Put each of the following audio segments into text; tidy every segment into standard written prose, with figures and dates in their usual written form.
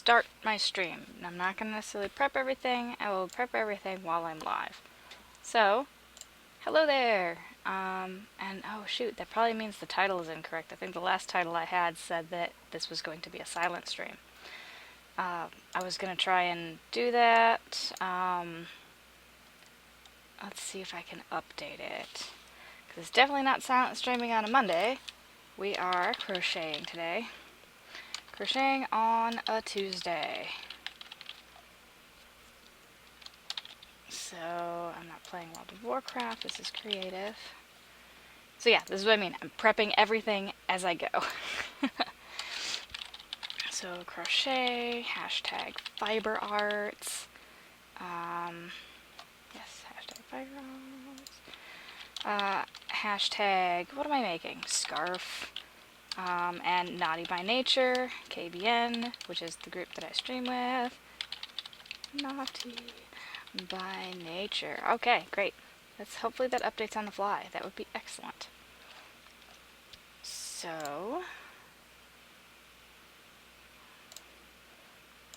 start my stream. I'm not going to necessarily prep everything. I will prep everything while I'm live. So, hello there. And oh shoot, that probably means the title is incorrect. I think the last title I had said that this was going to be a silent stream. I was going to try and do that. Let's see if I can update it. Because it's definitely not silent streaming on a Monday. We are crocheting today. Crocheting on a Tuesday. So, I'm not playing World of Warcraft, this is creative. So yeah, this is what I mean. I'm prepping everything as I go. So, crochet, hashtag fiber arts. Yes, hashtag fiber arts. Hashtag, what am I making? Scarf. And Naughty by Nature, KBN, which is the group that I stream with. Naughty by Nature. Okay, great. Hopefully that updates on the fly. That would be excellent. So,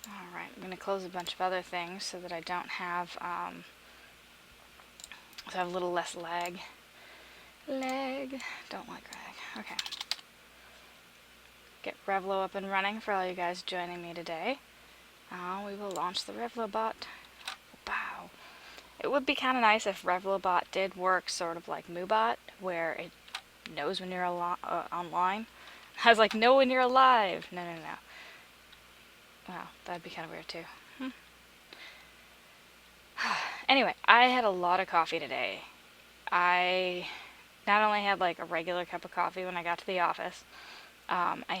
alright, I'm going to close a bunch of other things so that I don't have, so I have a little less lag. Don't like lag. Okay. Get Revlo up and running for all you guys joining me today. We will launch the Revlo bot. Wow. It would be kind of nice if Revlobot did work sort of like Moobot, where it knows when you're online. I was like, know when you're alive. No. Wow, that'd be kind of weird too. Anyway, I had a lot of coffee today. I not only had like a regular cup of coffee when I got to the office, I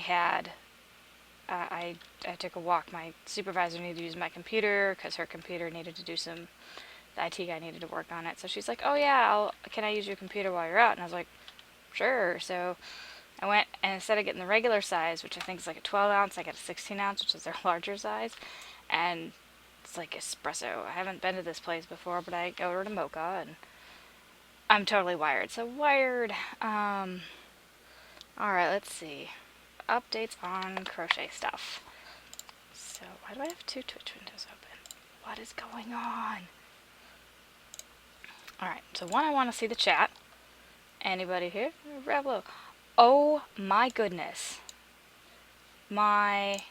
took a walk. My supervisor needed to use my computer because her computer needed to do some. The IT guy needed to work on it, so she's like, "Oh yeah, can I use your computer while you're out?" And I was like, "Sure." So I went, and instead of getting the regular size, which I think is like a 12 ounce, I got a 16 ounce, which is their larger size, and it's like espresso. I haven't been to this place before, but I ordered a mocha, and I'm totally wired. So wired. All right, let's see. Updates on crochet stuff. So why do I have two Twitch windows open? What is going on? Alright, so one, I want to see the chat. Anybody here? Revlo. Oh my goodness. My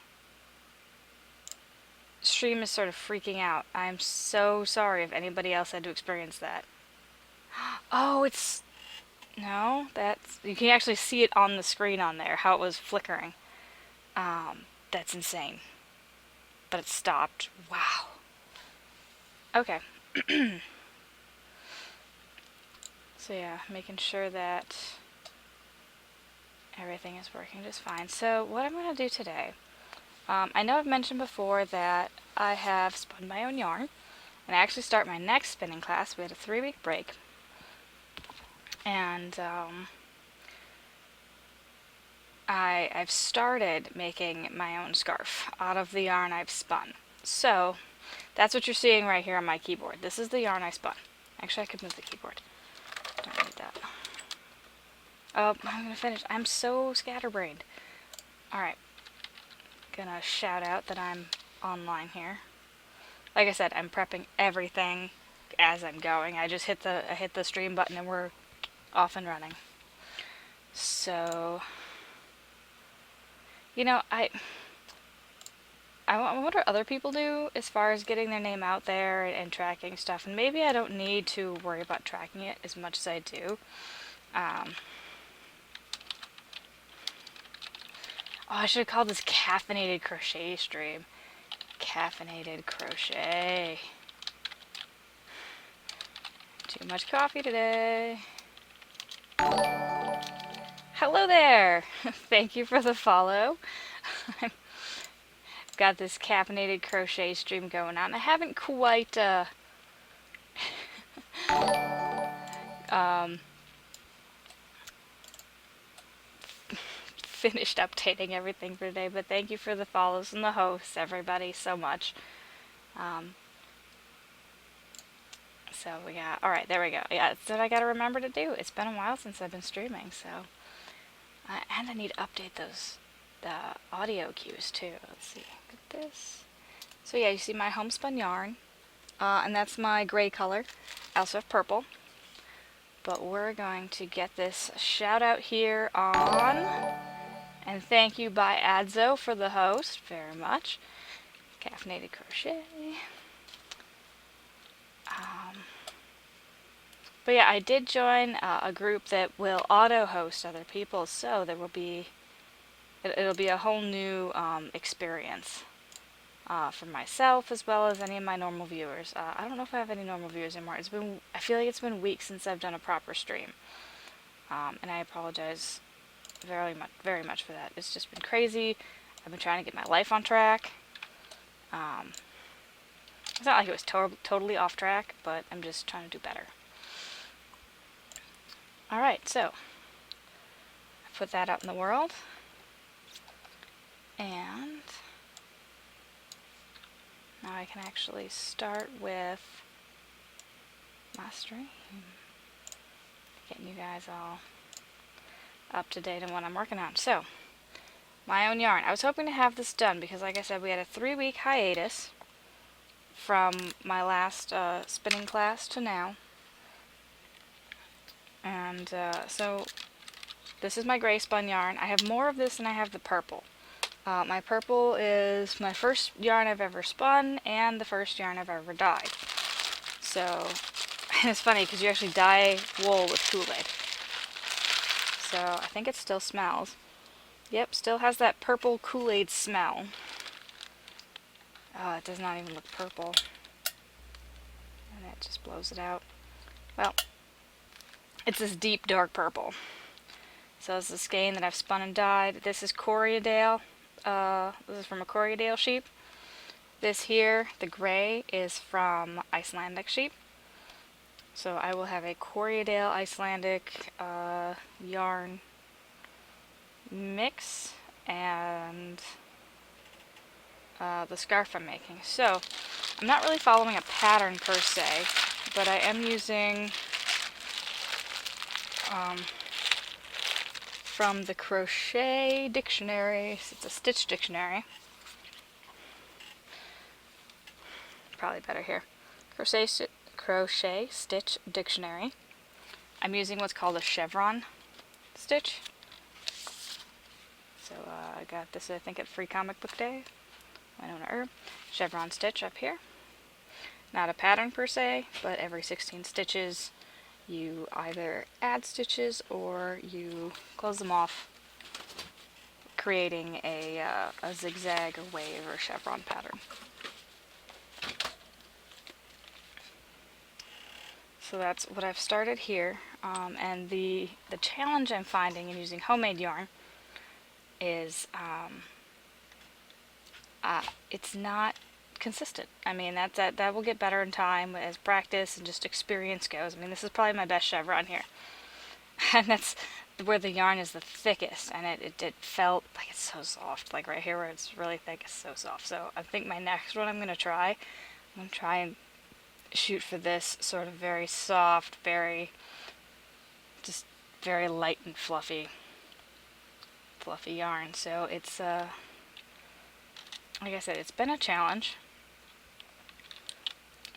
stream is sort of freaking out. I'm so sorry if anybody else had to experience that. Oh, it's... No, that's... You can actually see it on the screen on there, how it was flickering. That's insane. But it stopped. Wow. Okay. So yeah, making sure that everything is working just fine. So what I'm going to do today, I know I've mentioned before that I have spun my own yarn, and I actually start my next spinning class. We had a 3-week break, and I've started making my own scarf out of the yarn I've spun. So that's what you're seeing right here on my keyboard. This is the yarn I spun. Actually, I could move the keyboard. Don't need that. Oh, I'm gonna finish. I'm so scatterbrained. Alright. Gonna shout out that I'm online here. Like I said, I'm prepping everything as I'm going. I just hit the stream button and we're off and running. So, you know, I wonder what other people do as far as getting their name out there and tracking stuff. And maybe I don't need to worry about tracking it as much as I do. Oh, I should have called this Caffeinated Crochet stream. Caffeinated Crochet. Too much coffee today. Hello there! Thank you for the follow. I've got this Caffeinated Crochet stream going on. I haven't quite, finished updating everything for today, but thank you for the follows and the hosts, everybody, so much. So we got, alright, there we go. Yeah, it's what I gotta remember to do. It's been a while since I've been streaming, so. And I need to update those the audio cues too. Let's see, get this. So yeah, you see my homespun yarn, and that's my gray color. I also have purple. But we're going to get this shout out here on, and thank you by Adzo for the host, very much. Caffeinated Crochet. But yeah, I did join a group that will auto-host other people, so there will be, it'll be a whole new experience for myself as well as any of my normal viewers. I don't know if I have any normal viewers anymore. I feel like it's been weeks since I've done a proper stream, and I apologize very much for that. It's just been crazy. I've been trying to get my life on track. It's not like it was totally off track, but I'm just trying to do better. Alright, so I put that out in the world, and now I can actually start with my stream, getting you guys all up to date on what I'm working on. So, my own yarn. I was hoping to have this done because, like I said, we had a 3-week hiatus from my last spinning class to now. And so this is my gray spun yarn. I have more of this than I have the purple. My purple is my first yarn I've ever spun and the first yarn I've ever dyed. So, and it's funny because you actually dye wool with Kool-Aid. So I think it still smells. Yep, still has that purple Kool-Aid smell. It does not even look purple. And it just blows it out. Well, it's this deep dark purple. So this is a skein that I've spun and dyed. This is Corriedale. This is from a Corriedale sheep. This here, the gray, is from Icelandic sheep. So I will have a Corriedale Icelandic yarn mix and the scarf I'm making. So I'm not really following a pattern per se, but I am using from the crochet dictionary. It's a stitch dictionary. Probably better here. Crochet stitch dictionary. I'm using what's called a chevron stitch. So I got this, I think, at Free Comic Book Day. Winona Herb. Chevron stitch up here. Not a pattern per se, but every 16 stitches you either add stitches or you close them off, creating a zigzag or wave or chevron pattern. So that's what I've started here, and the challenge I'm finding in using homemade yarn is it's not consistent. I mean, that will get better in time as practice and just experience goes. I mean, this is probably my best chevron here. And that's where the yarn is the thickest, and it felt like it's so soft. Like right here where it's really thick, it's so soft. So I think my next one I'm going to try and shoot for this sort of very soft, just very light and fluffy yarn. So it's, like I said, it's been a challenge.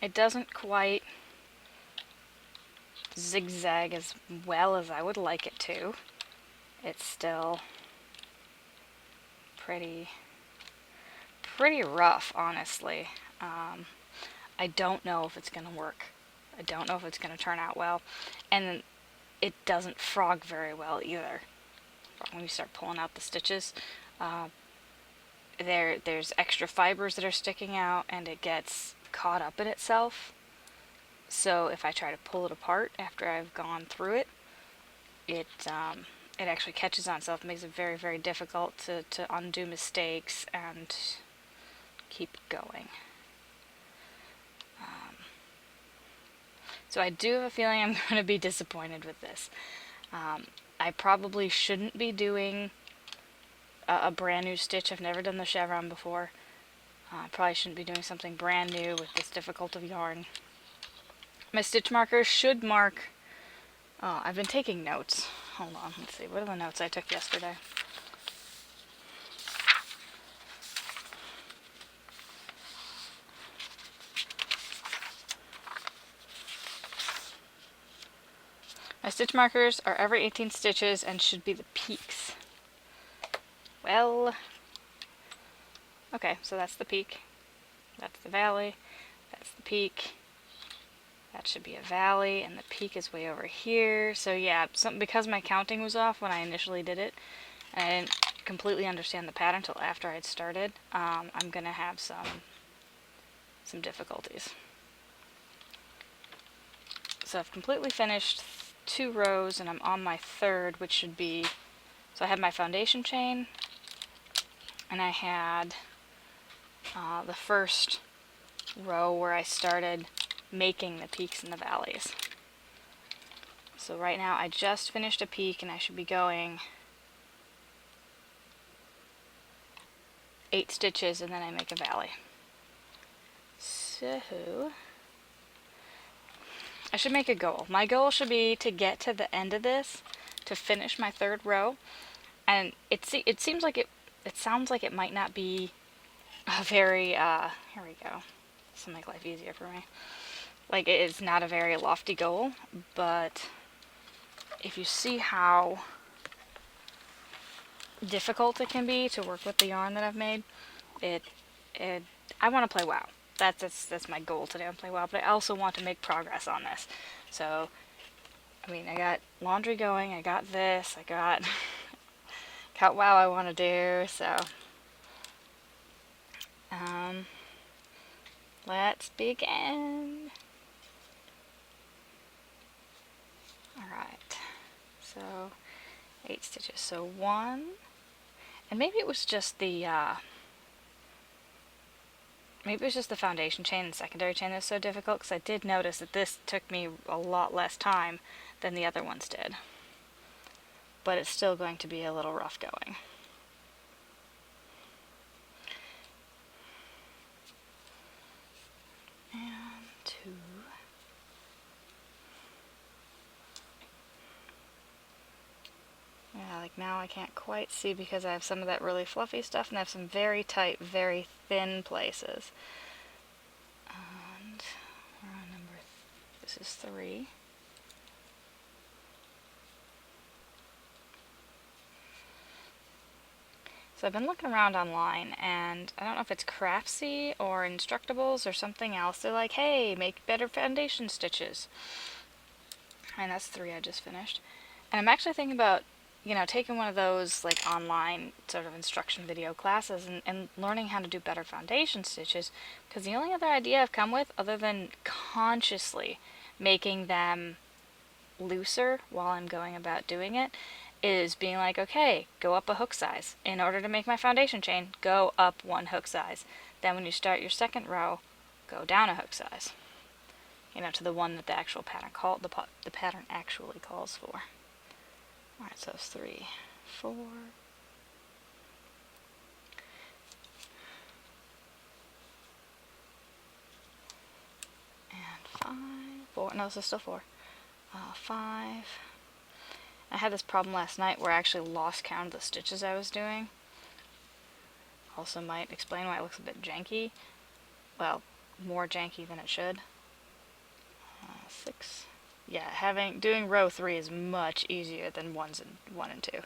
It doesn't quite zigzag as well as I would like it to. It's still pretty rough, honestly. I don't know if it's going to work. I don't know if it's going to turn out well. And it doesn't frog very well either. When you start pulling out the stitches, there's extra fibers that are sticking out, and it gets caught up in itself. So if I try to pull it apart after I've gone through it, it actually catches on itself. It makes it very difficult to undo mistakes and keep going. So I do have a feeling I'm going to be disappointed with this. I probably shouldn't be doing a brand new stitch. I've never done the chevron before. I probably shouldn't be doing something brand new with this difficult of yarn. My stitch markers should mark... I've been taking notes. Hold on, let's see. What are the notes I took yesterday? My stitch markers are every 18 stitches and should be the peaks. Well, okay, so that's the peak. That's the valley. That's the peak. That should be a valley, and the peak is way over here. So yeah, because my counting was off when I initially did it, and I didn't completely understand the pattern until after I'd started, I'm gonna have some difficulties. So I've completely finished 2 rows, and I'm on my 3rd, which should be, so I had my foundation chain, and I had the first row where I started making the peaks and the valleys. So right now I just finished a peak, and I should be going 8 stitches, and then I make a valley. So I should make a goal. My goal should be to get to the end of this, to finish my 3rd row, and it seems like it sounds like it might not be a very here we go. This will make life easier for me. Like, it is not a very lofty goal, but if you see how difficult it can be to work with the yarn that I've made, I want to play WoW. That's my goal today. I want to play WoW, but I also want to make progress on this. So, I mean, I got laundry going, I got this, I got WoW I want to do, so let's begin. Alright, so 8 stitches, so 1, and maybe it was just the foundation chain and secondary chain that's so difficult, because I did notice that this took me a lot less time than the other ones did. But it's still going to be a little rough going. And 2. Yeah, like now I can't quite see because I have some of that really fluffy stuff, and I have some very tight, very thin places. And we're on this is 3. So I've been looking around online, and I don't know if it's Craftsy or Instructables or something else. They're like, hey, make better foundation stitches. And that's 3 I just finished. And I'm actually thinking about, taking one of those like online sort of instruction video classes and learning how to do better foundation stitches, because the only other idea I've come with, other than consciously making them looser while I'm going about doing it, is being like, okay, go up a hook size. In order to make my foundation chain, go up 1 hook size. Then when you start your 2nd row, go down a hook size. To the one that the actual pattern the pattern actually calls for. Alright, so it's 3, 4, and 5, 4, no, this is still 4, 5. I had this problem last night where I actually lost count of the stitches I was doing. Also might explain why it looks a bit janky. Well, more janky than it should. 6. Yeah, doing row 3 is much easier than 1 and 2.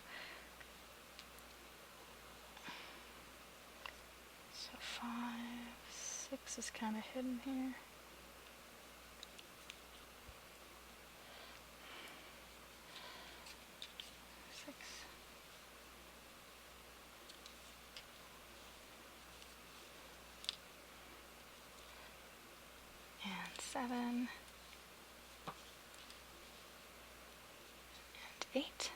So 5, 6 is kind of hidden here. And 7. And 8.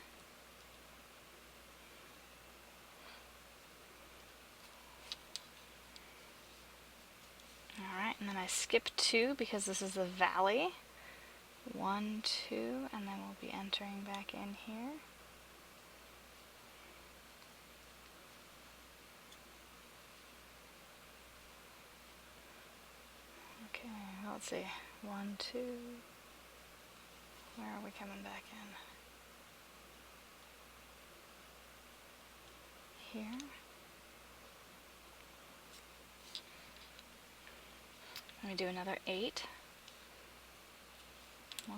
Alright, and then I skip 2 because this is the valley. 1, 2, and then we'll be entering back in here. Okay, let's see. 1, 2. Where are we coming back in? Here. Let me do another 8. 1.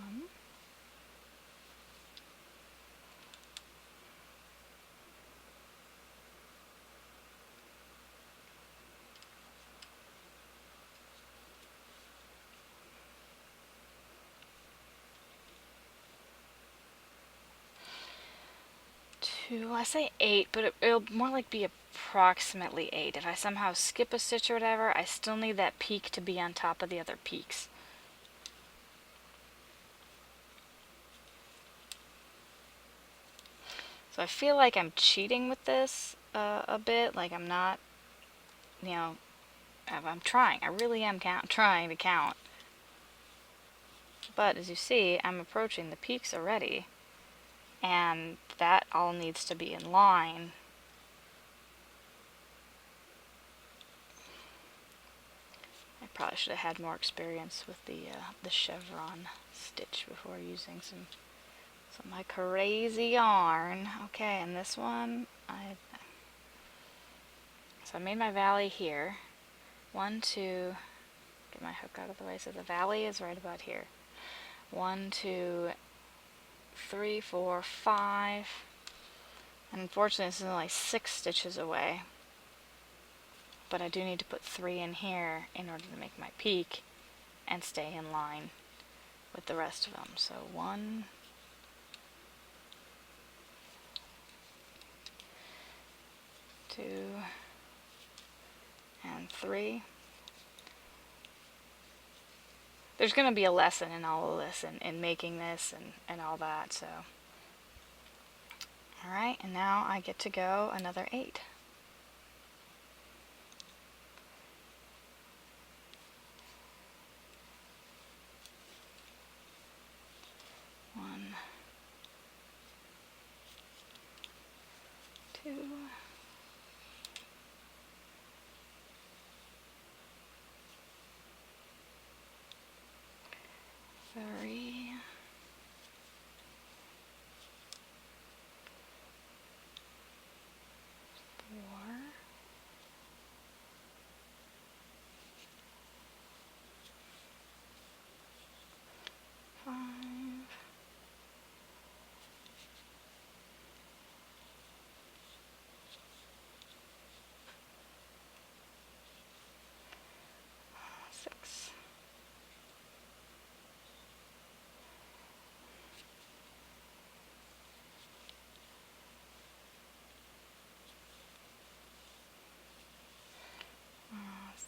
2, I say 8, but it'll more like be approximately 8. If I somehow skip a stitch or whatever, I still need that peak to be on top of the other peaks. So I feel like I'm cheating with this a bit, like I'm not, you know, I'm trying. I really am trying to count. But as you see, I'm approaching the peaks already, and that all needs to be in line. I probably should have had more experience with the chevron stitch before using some of my crazy yarn. Okay, and this one, so I made my valley here. 1, 2, get my hook out of the way, so the valley is right about here. 1, 2, 3, 4, 5, and unfortunately this is only 6 stitches away, but I do need to put 3 in here in order to make my peak and stay in line with the rest of them. So 1, 2, and 3. There's going to be a lesson in all of this, in making this and all that, so. Alright, and now I get to go another 8. One, 2, 3, 4, 5, 6.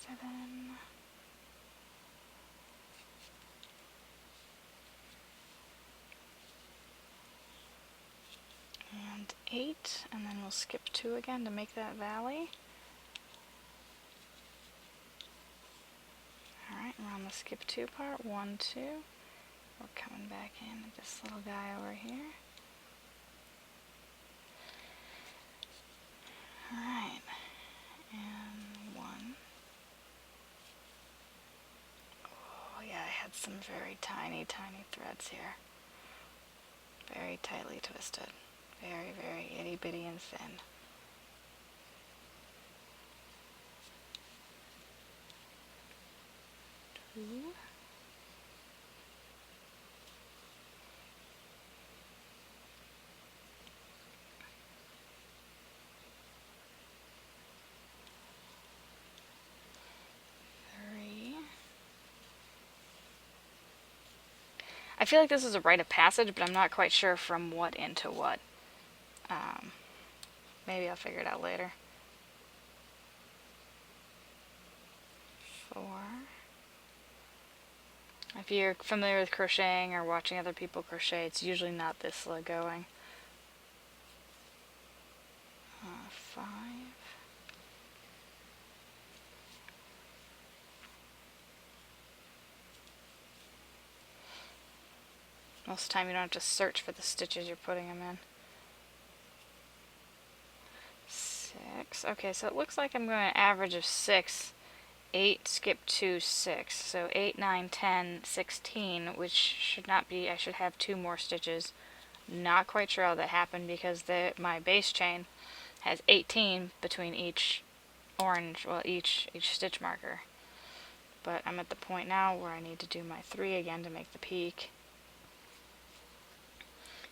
Seven, and 8, and then we'll skip 2 again to make that valley. Alright, we're on the skip 2 part. 1, 2. We're coming back in with this little guy over here. Alright, and 1. Oh yeah, I had some very tiny threads here. Very tightly twisted. Very itty bitty and thin. 2. 3. I feel like this is a rite of passage, but I'm not quite sure from what into what. Maybe I'll figure it out later. 4. If you're familiar with crocheting or watching other people crochet, it's usually not this slow going. 5. Most of the time you don't have to search for the stitches you're putting them in. 6. Okay, so it looks like I'm going to average of 6. 8, skip 2, 6. So 8, 9, 10, 16, which should not be, I should have 2 more stitches. Not quite sure how that happened because my base chain has 18 between each orange, well, each stitch marker. But I'm at the point now where I need to do my 3 again to make the peak.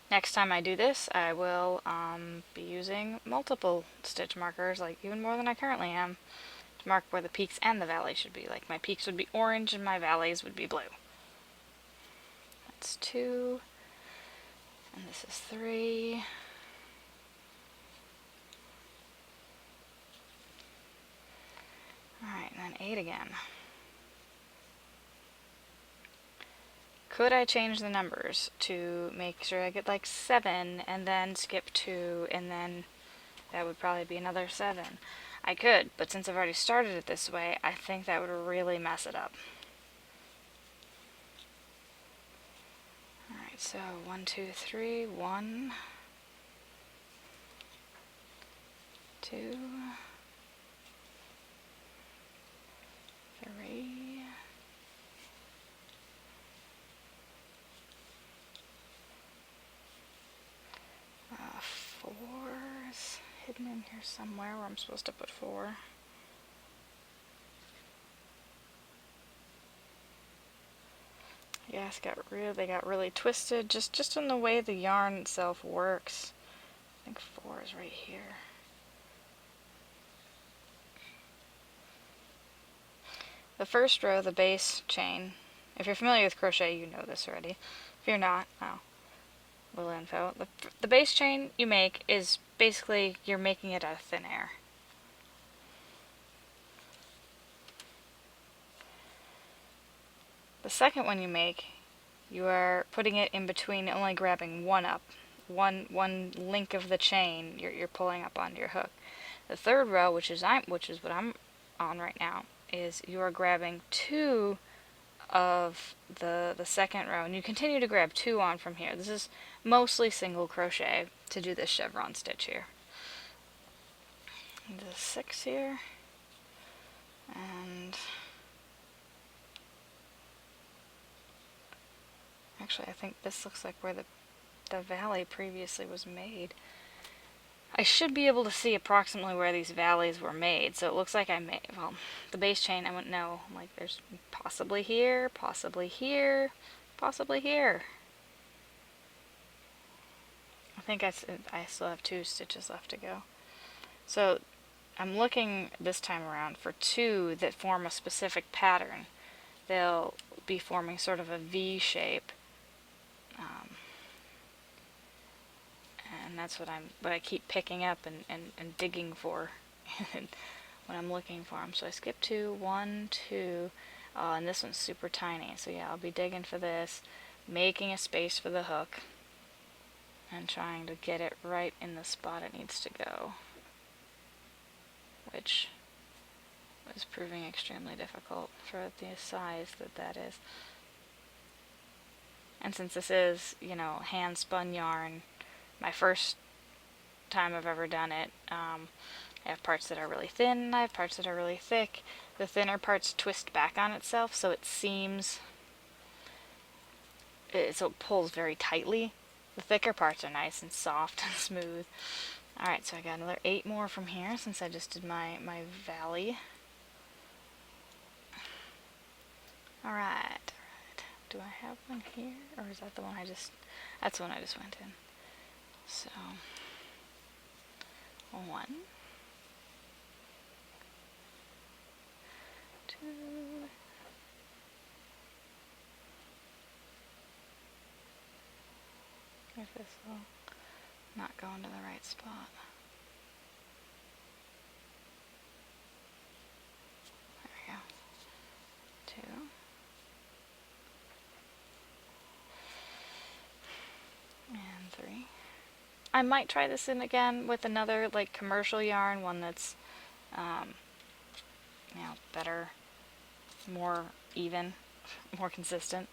Next time I do this, I will be using multiple stitch markers, like even more than I currently am, to mark where the peaks and the valley should be. Like my peaks would be orange and my valleys would be blue. That's 2, and this is 3, And 8 again. Could I change the numbers to make sure I get like 7 and then skip 2 and then that would probably be another 7? I could, but since I've already started it this way, I think that would really mess it up. Alright, so 1, 2, 3, 1, 2, 3, 4 is hidden in here somewhere where I'm supposed to put 4. Yeah, they got really twisted just in the way the yarn itself works. I think 4 is right here. The first row, the base chain, if you're familiar with crochet, you know this already. If you're not, oh, little info. The base chain you make is basically, you're making it out of thin air. The second one you make, you are putting it in between, only grabbing one up. One link of the chain you're pulling up onto your hook. The third row, which is what I'm on right now, is you are grabbing 2 of the second row, and you continue to grab 2 on from here. This is mostly single crochet to do this chevron stitch here. And the 6 here, and actually I think this looks like where the valley previously was made. I should be able to see approximately where these valleys were made, so it looks like I made, well, the base chain, I wouldn't know, like there's possibly here, possibly here, possibly here. I think I still have 2 stitches left to go. So I'm looking this time around for 2 that form a specific pattern. They'll be forming sort of a V shape. And that's what I keep picking up and digging for when I'm looking for them. So I skip 2, 1, 2, and this one's super tiny. So yeah, I'll be digging for this, making a space for the hook, and trying to get it right in the spot it needs to go, which is proving extremely difficult for the size that is. And since this is, you know, hand spun yarn, my first time I've ever done it, I have parts that are really thin, I have parts that are really thick. The thinner parts twist back on itself, so it seems, so it pulls very tightly. The thicker parts are nice and soft and smooth. Alright, so I got another 8 more from here since I just did my valley. Alright. Do I have one here? Or is that the one that's the one I just went in. So, 1, 2, if this will not go into the right spot. There we go. 2. And 3. I might try this in again with another like commercial yarn, one that's you know, better, more even, more consistent.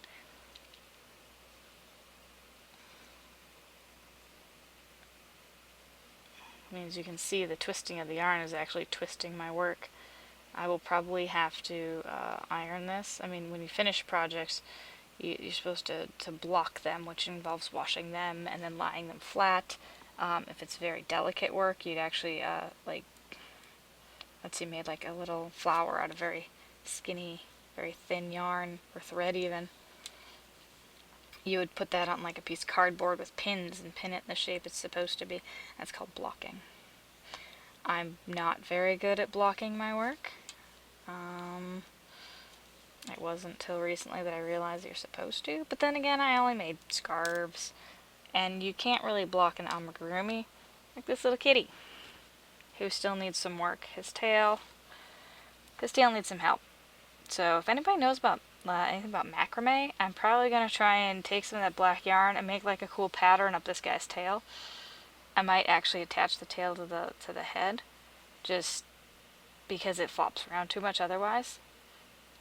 I mean, as you can see, the twisting of the yarn is actually twisting my work. I will probably have to iron this. I mean, when you finish projects, you're supposed to block them, which involves washing them and then lying them flat. If it's very delicate work, you'd actually, like, let's see, made like a little flower out of very skinny, very thin yarn, or thread even. You would put that on like a piece of cardboard with pins and pin it in the shape it's supposed to be. That's called blocking. I'm not very good at blocking my work. It wasn't until recently that I realized you're supposed to. But then again, I only made scarves. And you can't really block an amigurumi, like this little kitty, who still needs some work. His tail, This tail needs some help. So if anybody knows about anything about macrame, I'm probably going to try and take some of that black yarn and make like a cool pattern up this guy's tail. I might actually attach the tail to the head, just because it flops around too much otherwise.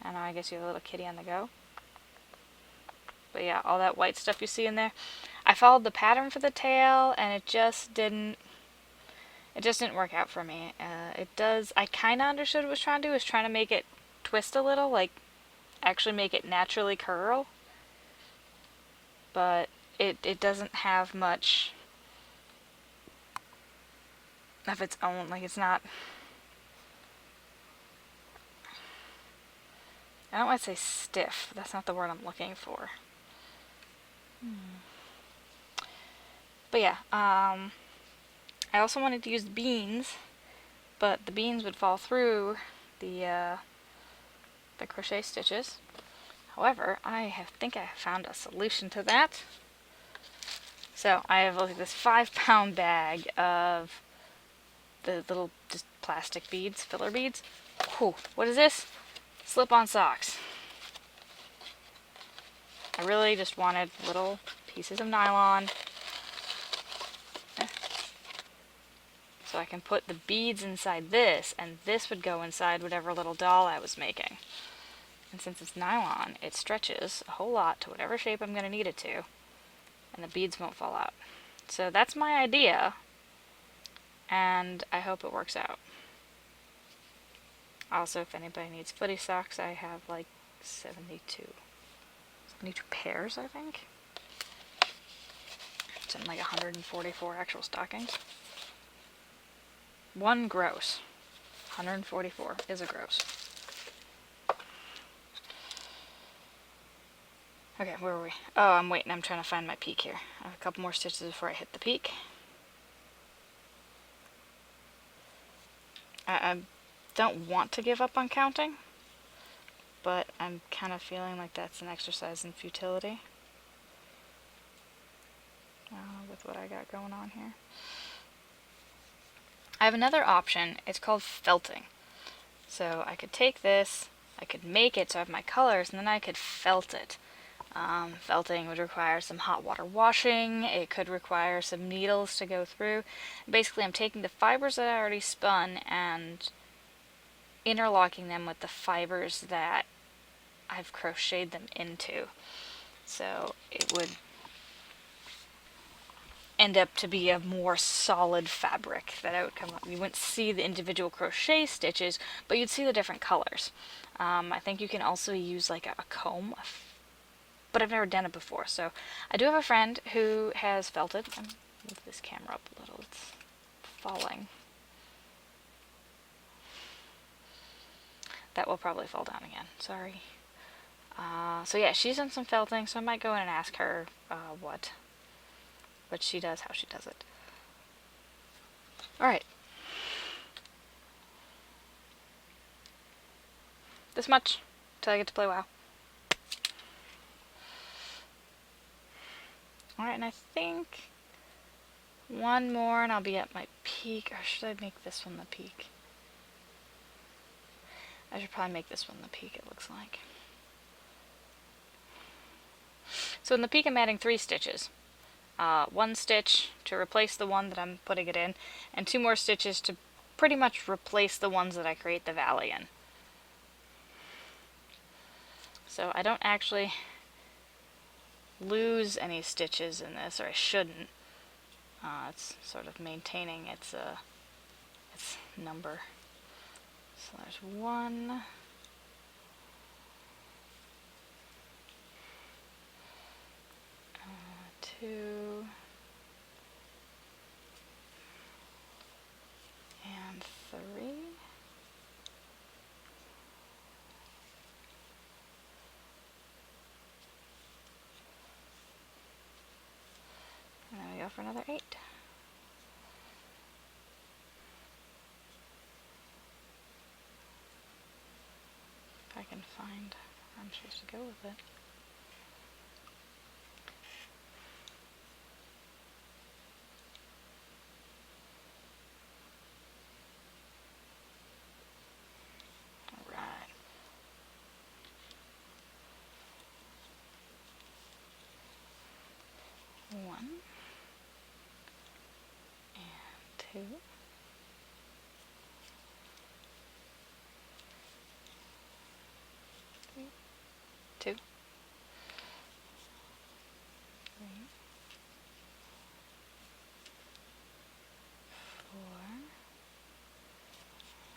I know, I guess you have a little kitty on the go. But yeah, all that white stuff you see in there, I followed the pattern for the tail, and it just didn't work out for me. I kind of understood what it was trying to do. It was trying to make it twist a little, like actually make it naturally curl. But it doesn't have much of its own. Like, it's not... I don't want to say stiff. That's not the word I'm looking for. But yeah, I also wanted to use beans, but the beans would fall through the crochet stitches. However, think I have found a solution to that. So I have like this 5-pound bag of the little just plastic beads, filler beads. Whew, what is this? Slip-on socks. I really just wanted little pieces of nylon so I can put the beads inside this, and this would go inside whatever little doll I was making. And since it's nylon, it stretches a whole lot to whatever shape I'm going to need it to, and the beads won't fall out. So that's my idea, and I hope it works out. Also, if anybody needs footy socks, I have like 72 pairs, I think. Something like 144 actual stockings. One gross. 144 is a gross. Okay, where were we? Oh, I'm waiting. I'm trying to find my peak here. I have a couple more stitches before I hit the peak. I don't want to give up on counting, but I'm kind of feeling like that's an exercise in futility with what I got going on here. I have another option. It's called felting. So I could take this, I could make it so I have my colors, and then I could felt it. Felting would require some hot water washing. It could require some needles to go through. Basically, I'm taking the fibers that I already spun and interlocking them with the fibers that I've crocheted them into. So it would end up to be a more solid fabric that I would come up. You wouldn't see the individual crochet stitches, but you'd see the different colors. I think you can also use like a comb, but I've never done it before. So I do have a friend who has felted. I'm going to move this camera up a little. It's falling. That will probably fall down again. Sorry. So yeah, she's done some felting, so I might go in and ask her what she does, how she does it. Alright. This much till I get to play WoW. Alright, and I think one more and I'll be at my peak. Or should I make this one the peak? I should probably make this one the peak, it looks like. So in the peak I'm adding 3 stitches. 1 stitch to replace the one that I'm putting it in, and 2 more stitches to pretty much replace the ones that I create the valley in. So I don't actually lose any stitches in this, or I shouldn't. It's sort of maintaining its number. So there's 1. 2. And 3. And then we go for another 8. If I can find where I'm supposed to go with it. 2, 3, 4.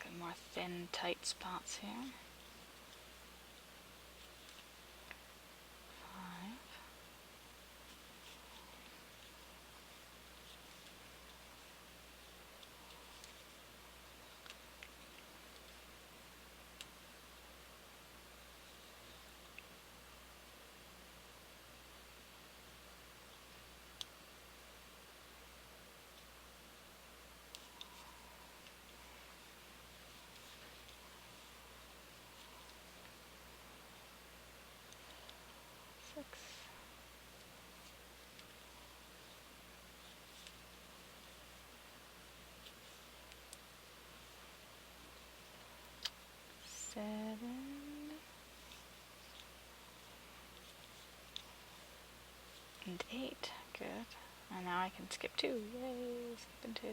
Got more thin, tight spots here. 5. 6. 7. And 8. Good. And now I can skip 2. Yay, skipping 2.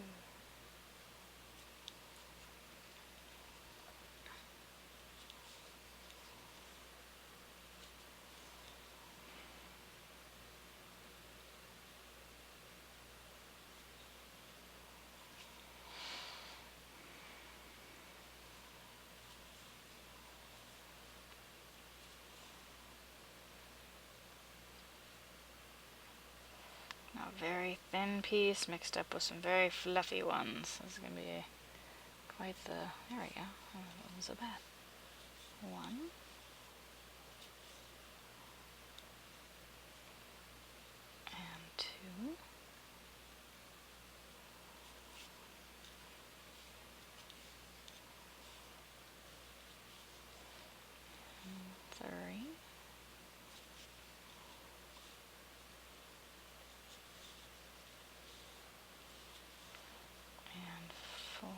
A very thin piece mixed up with some very fluffy ones. This is going to be quite the... There we go. Oh, that wasn't so bad. 1. And 2. And 3. And 4.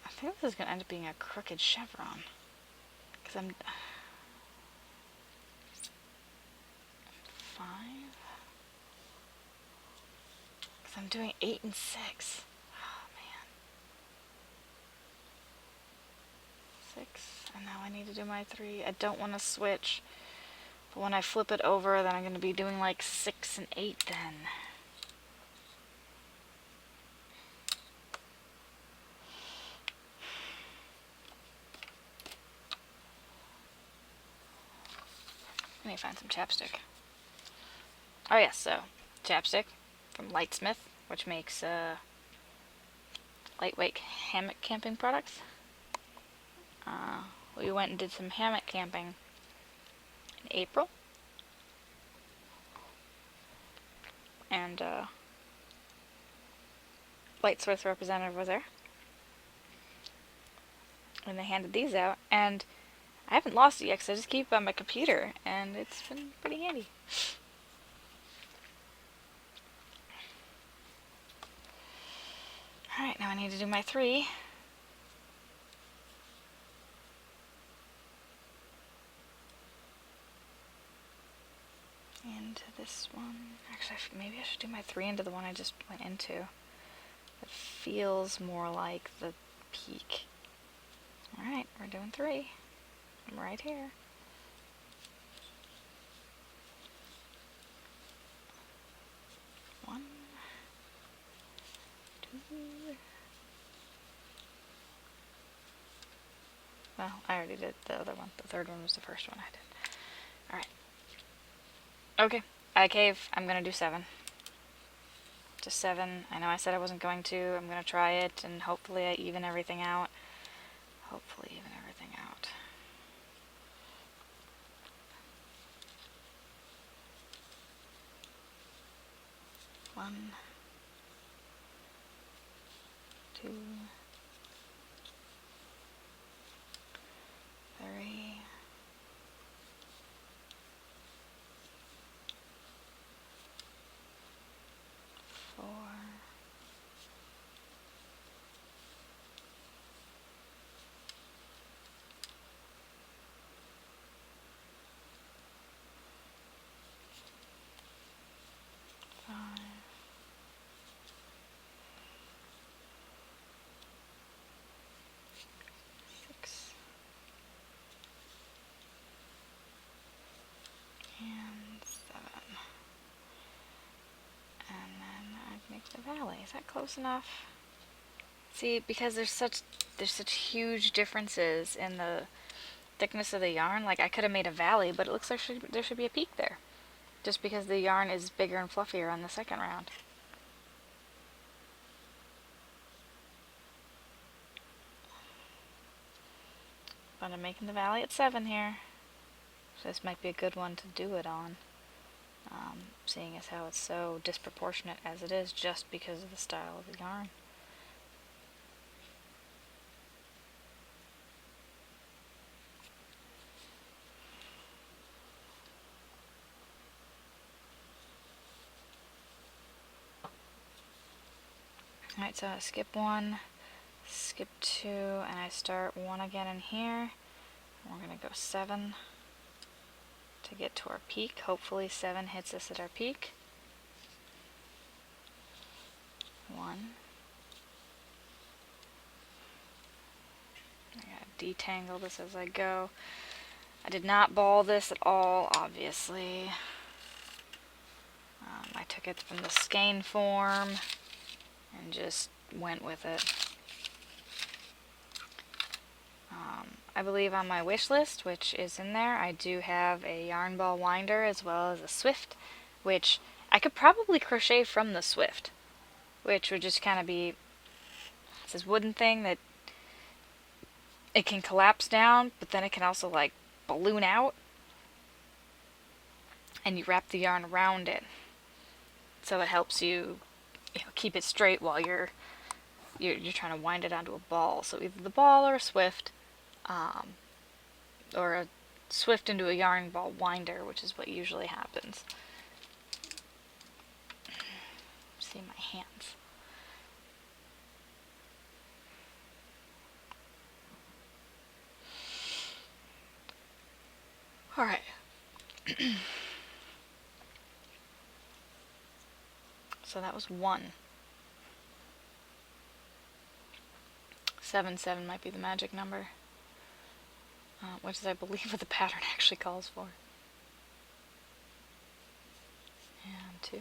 I think this is going to end up being a crooked chevron. Because I'm... 5. Because I'm doing 8 and 6. Oh, man. 6. And now I need to do my 3. I don't want to switch. But when I flip it over, then I'm going to be doing like 6 and 8 then. I need to find some chapstick. Oh yes, so chapstick from Lightsmith, which makes lightweight hammock camping products. We went and did some hammock camping in April, and Lightsmith representative was there, and they handed these out, and I haven't lost it yet because I just keep it on my computer, and it's been pretty handy. Alright, now I need to do my 3. Into this one. Actually, maybe I should do my 3 into the one I just went into. It feels more like the peak. Alright, we're doing 3. I'm right here. 1, 2. Well, I already did the other one. The third one was the first one I did. Alright. Okay, I cave. I'm gonna do 7. Just 7. I know I said I wasn't going to. I'm gonna try it, and hopefully I even everything out. Hopefully even everything out. One, 2, 3. 4. 5. valley. Is that close enough? See, because there's such huge differences in the thickness of the yarn. Like, I could have made a valley, but it looks like there should be a peak there. Just because the yarn is bigger and fluffier on the second round. But I'm making the valley at 7 here. So this might be a good one to do it on. Seeing as how it's so disproportionate as it is just because of the style of the yarn. Alright, so I skip 1, skip 2, and I start 1 again in here. We're going to go 7 to get to our peak. Hopefully 7 hits us at our peak. 1. I gotta detangle this as I go. I did not ball this at all, obviously. I took it from the skein form and just went with it. I believe on my wish list, which is in there, I do have a yarn ball winder as well as a Swift, which I could probably crochet from the Swift, which would just kind of be this wooden thing that it can collapse down, but then it can also like balloon out, and you wrap the yarn around it, so it helps you, keep it straight while you're trying to wind it onto a ball. So either the ball or a Swift, or a Swift into a yarn ball winder, which is what usually happens. See my hands. Alright. So that was 1. 7 might be the magic number. Which is, I believe, what the pattern actually calls for. And 2.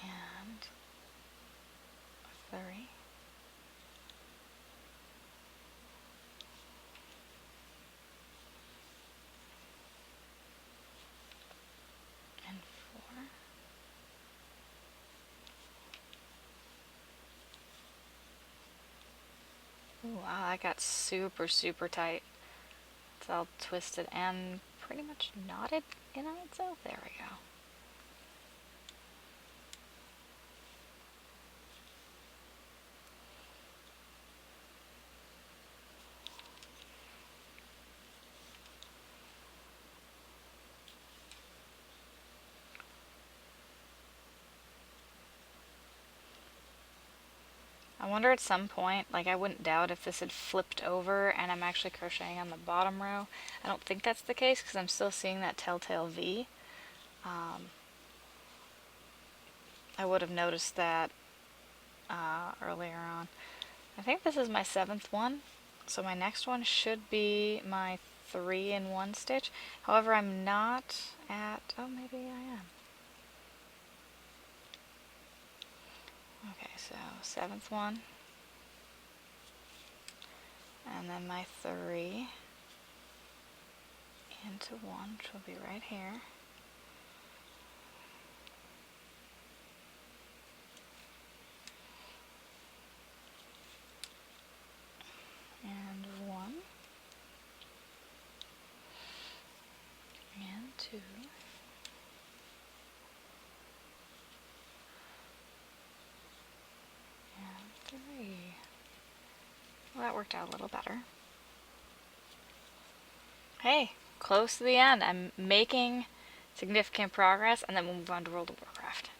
And 3. And 4. Ooh, wow, that got super, super tight. It's all twisted and pretty much knotted in on itself. There we go. I wonder at some point, like, I wouldn't doubt if this had flipped over and I'm actually crocheting on the bottom row. I don't think that's the case because I'm still seeing that telltale V. I would have noticed that earlier on. I think this is my 7th one, so my next one should be my 3-in-1 stitch. However, I'm not at, oh, maybe I am. Okay, so 7th one, and then my 3 into 1, which will be right here. And 1, and 2, and 3. Well, that worked out a little better. Hey, close to the end. I'm making significant progress, and then we'll move on to World of Warcraft.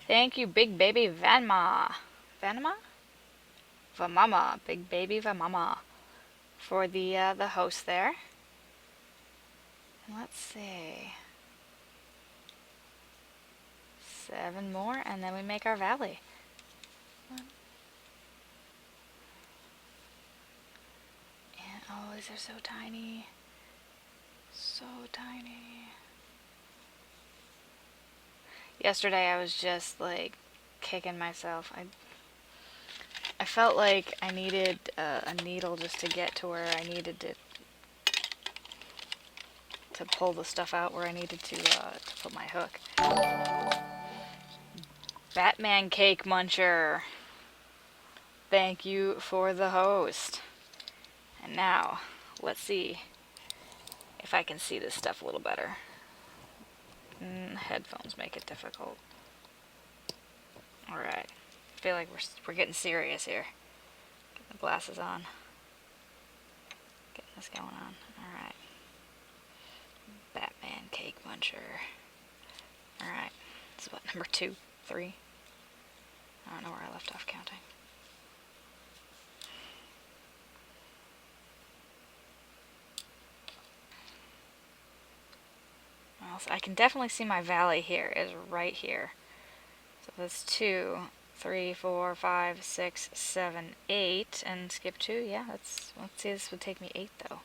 Thank you, Big Baby Vanma. Vanma? Vamama. Big Baby Vamama. For the host there. And let's see. 7 more, and then we make our valley. 1. And, oh, these are so tiny. So tiny. Yesterday I was just like kicking myself. I felt like I needed a needle just to get to where I needed to pull the stuff out where I needed to put my hook. Batman Cake Muncher. Thank you for the host. And now, let's see if I can see this stuff a little better. Headphones make it difficult. Alright. I feel like we're getting serious here. Getting the glasses on. Getting this going on. Alright. Batman Cake Muncher. Alright. This is what, number 2? 3? I don't know where I left off counting. Well, so I can definitely see my valley here is right here. So that's 2, 3, 4, 5, 6, 7, 8, and skip 2. Yeah, let's see. This would take me 8 though.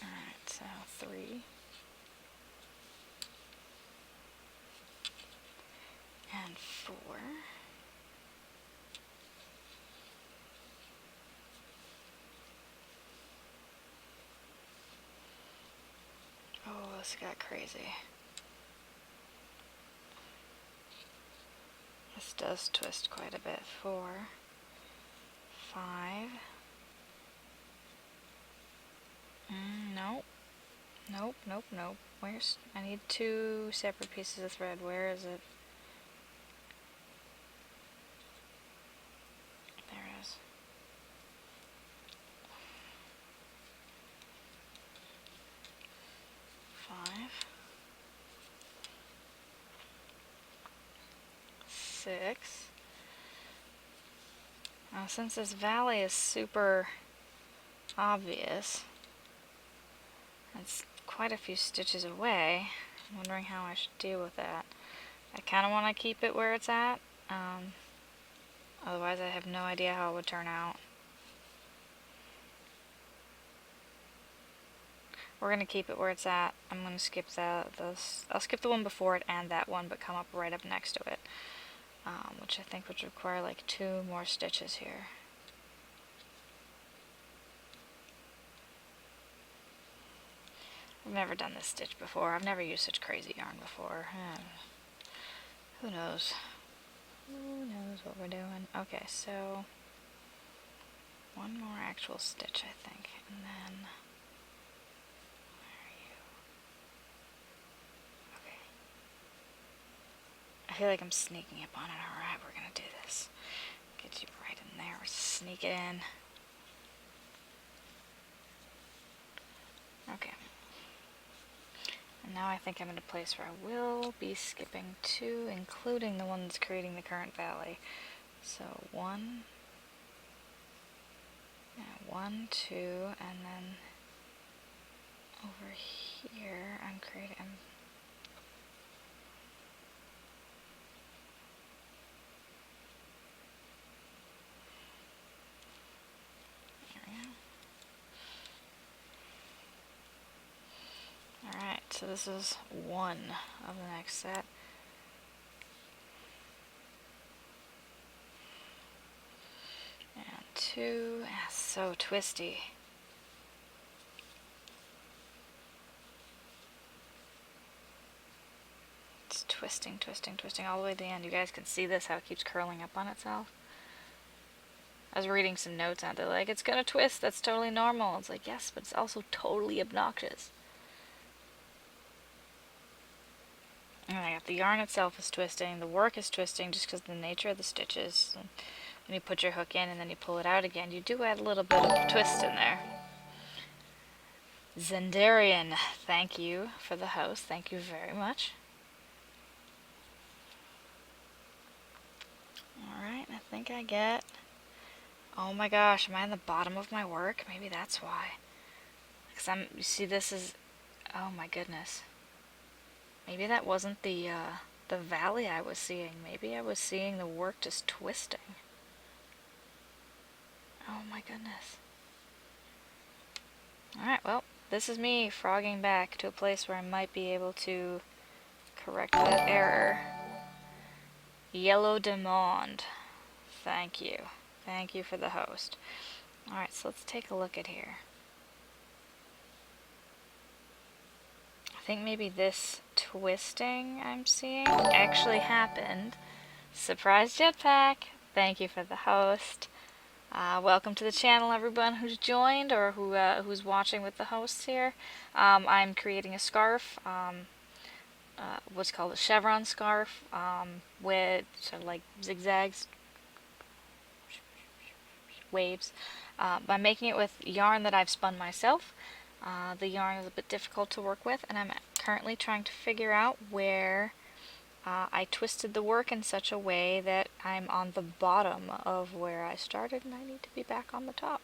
Alright, so 3. And 4. Oh, this got crazy. This does twist quite a bit. 4, 5. Nope. Nope, nope, nope. I need 2 separate pieces of thread. Where is it? There it is. 5. 6. Now, since this valley is super obvious, it's quite a few stitches away. I'm wondering how I should deal with that. I kind of want to keep it where it's at. Otherwise, I have no idea how it would turn out. We're going to keep it where it's at. I'm going to skip I'll skip the one before it and that one, but come up right up next to it. Which I think would require like 2 more stitches here. I've never done this stitch before. I've never used such crazy yarn before. Who knows? Who knows what we're doing? Okay, so 1 more actual stitch, I think, and then where are you? Okay. I feel like I'm sneaking up on it. Alright, we're gonna do this. Get you right in there. Sneak it in. Okay. And now I think I'm in a place where I will be skipping 2, including the one that's creating the current valley. So 1, 1, 2, and then over here I'm creating. There we go. Alright, so this is 1 of the next set. And 2, so twisty. It's twisting, twisting, twisting all the way to the end. You guys can see this, how it keeps curling up on itself. I was reading some notes out there like, it's gonna twist, that's totally normal. It's like, yes, but it's also totally obnoxious. And the yarn itself is twisting, the work is twisting just because of the nature of the stitches. And when you put your hook in and then you pull it out again, you do add a little bit of twist in there. Zendarian, thank you for the host. Thank you very much. Alright, I think I get... Oh my gosh, am I in the bottom of my work? Maybe that's why. Because you see this is... Oh my goodness. Maybe that wasn't the valley I was seeing. Maybe I was seeing the work just twisting. my goodness. Alright, well, this is me frogging back to a place where I might be able to correct that error. Yellow Demond. Thank you. Thank you for the host. Alright, so let's take a look at here. I think maybe this twisting I'm seeing actually happened. Surprise jetpack! Thank you for the host. Welcome to the channel, everyone who's joined or who's watching with the hosts here. I'm creating a scarf, what's called a chevron scarf, with sort of like zigzags, waves. I'm making it with yarn that I've spun myself. The yarn is a bit difficult to work with, and I'm currently trying to figure out where I twisted the work in such a way that I'm on the bottom of where I started, and I need to be back on the top.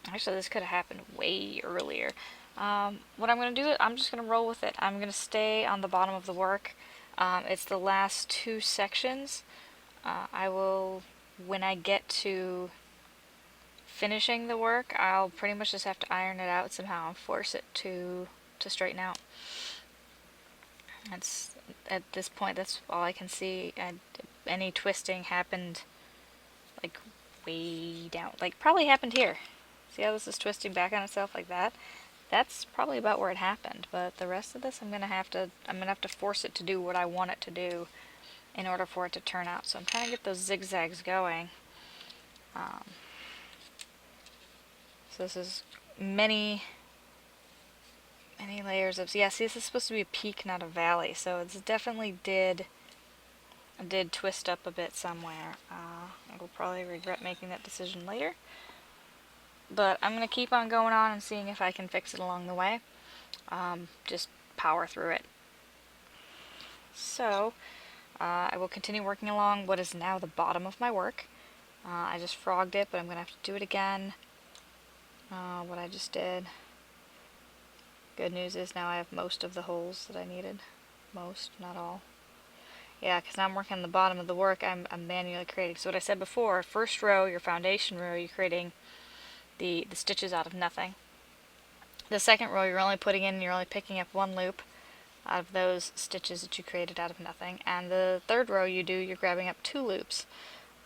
Actually, this could have happened way earlier. What I'm going to do is I'm just going to roll with it. I'm going to stay on the bottom of the work. It's the last two sections. I will, when I get to finishing the work, I'll pretty much just have to iron it out somehow and force it to straighten out. That's, at this point, that's all I can see. Any twisting happened like way down, like probably happened here. See how this is twisting back on itself like that? That's probably about where it happened. But the rest of this, I'm gonna have to force it to do what I want it to do in order for it to turn out. So I'm trying to get those zigzags going. So this is many layers of, yeah, see, this is supposed to be a peak, not a valley, so it's definitely did twist up a bit somewhere. I will probably regret making that decision later, but I'm going to keep on going on and seeing if I can fix it along the way. Just power through it. So I will continue working along what is now the bottom of my work. I just frogged it, but I'm going to have to do it again. What I just did. Good news is now I have most of the holes that I needed. Most, not all. Yeah, because now I'm working on the bottom of the work, I'm manually creating. So what I said before, first row, your foundation row, you're creating the stitches out of nothing. The second row, you're only picking up one loop out of those stitches that you created out of nothing. And the third row you're grabbing up two loops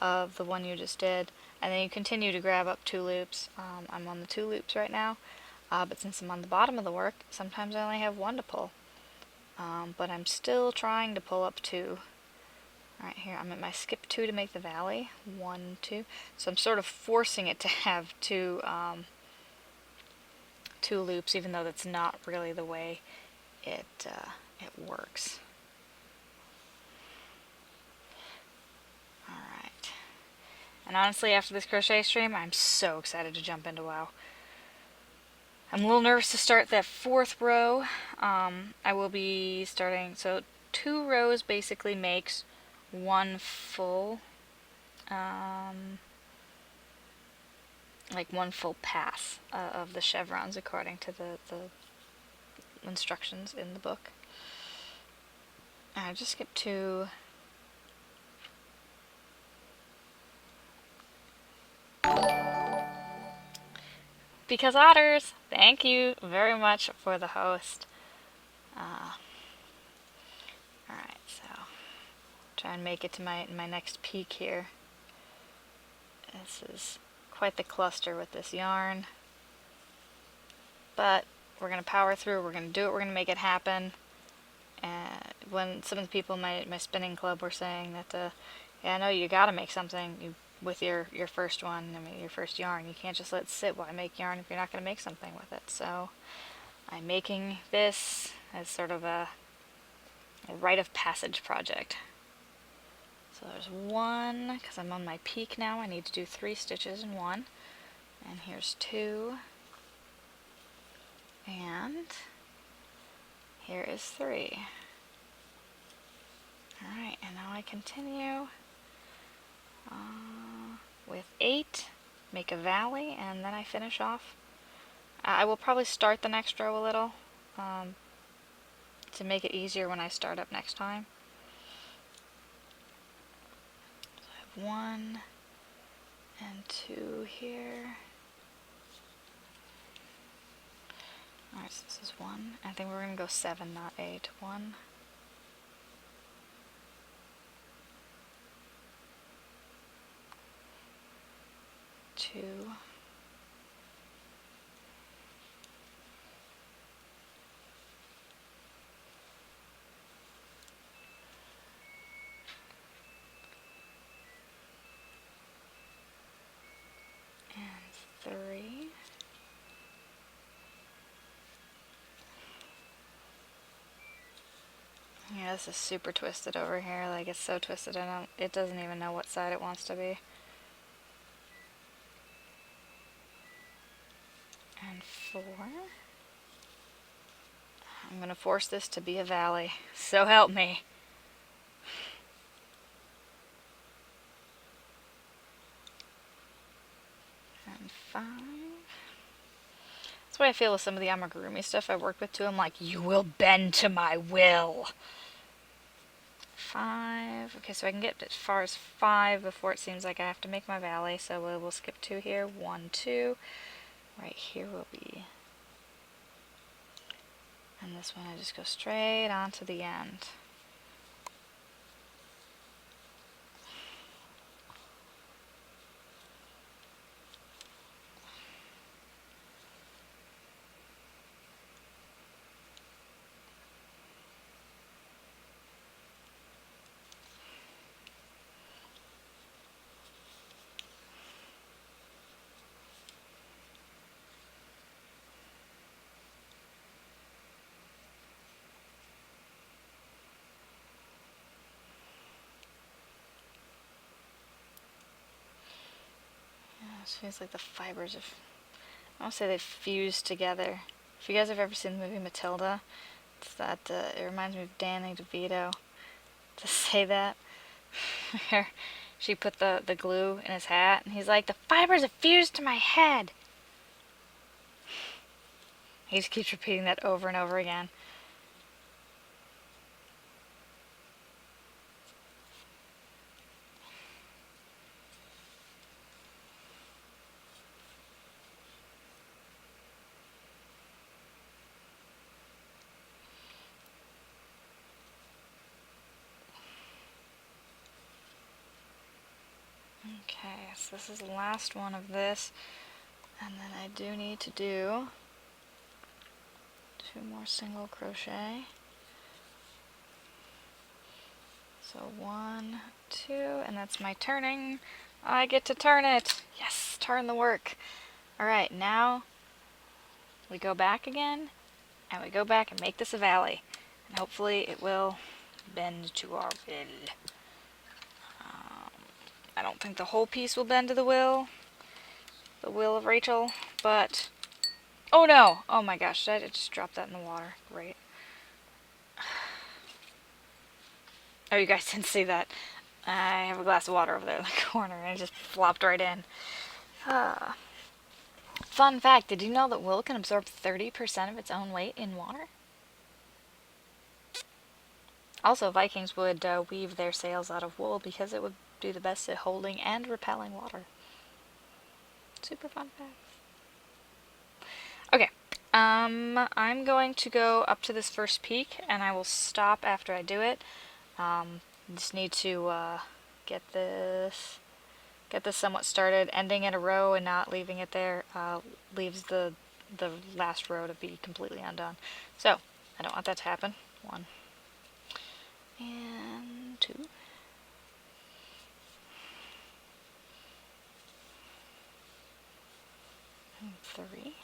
of the one you just did. And then you continue to grab up two loops. I'm on the two loops right now. But since I'm on the bottom of the work, sometimes I only have one to pull. But I'm still trying to pull up two. Alright, here, I'm at my skip 2 to make the valley. 1, 2. So I'm sort of forcing it to have two loops, even though that's not really the way it works. Alright. And honestly, after this crochet stream, I'm so excited to jump into WoW. I'm a little nervous to start that fourth row. I will be starting, so 2 rows basically makes one full, like one full pass of the chevrons according to the instructions in the book. I just skipped 2. Because otters, thank you very much for the host. Alright, so try and make it to my next peak here. This is quite the cluster with this yarn. But we're going to power through, we're going to do it, we're going to make it happen. When some of the people in my spinning club were saying that, yeah, I know you got to make something with your first one, your first yarn. You can't just let it sit while I make yarn if you're not going to make something with it. So I'm making this as sort of a rite of passage project. So there's 1, because I'm on my peak now, I need to do 3 stitches in 1. And here's 2. And here is 3. Alright, and now I continue with 8, make a valley, and then I finish off. I will probably start the next row a little to make it easier when I start up next time. So I have 1 And 2 here. Alright, so this is 1. I think we're going to go 7, not 8. 1. 2. And 3. Yeah, this is super twisted over here. Like, it's so twisted, it doesn't even know what side it wants to be. And 4. I'm gonna force this to be a valley. So help me. And 5. That's what I feel with some of the amigurumi stuff I worked with too. I'm like, you will bend to my will. 5. Okay, so I can get as far as 5 before it seems like I have to make my valley. So we'll skip 2 here. 1, 2. Right here will be. And this one I just go straight on to the end. It feels like the fibers of, I don't say they fused together. If you guys have ever seen the movie Matilda, it's that, it reminds me of Danny DeVito to say that. Where she put the glue in his hat, and he's like, the fibers have fused to my head. He just keeps repeating that over and over again. Okay, so this is the last one of this, and then I do need to do 2 more single crochet. So 1, 2, and that's my turning. I get to turn it. Yes, turn the work. Alright, now we go back again, and we go back and make this a valley. And hopefully it will bend to our will. I don't think the whole piece will bend to the will of Rachel, but... Oh no! Oh my gosh, I just dropped that in the water. Great. Oh, you guys didn't see that. I have a glass of water over there in the corner, and it just flopped right in. Fun fact, did you know that wool can absorb 30% of its own weight in water? Also, Vikings would weave their sails out of wool because it would do the best at holding and repelling water. Super fun fact. Okay, I'm going to go up to this first peak, and I will stop after I do it. Just need to get this somewhat started. Ending in a row and not leaving it there leaves the last row to be completely undone. So I don't want that to happen. 1 and 2. And 3.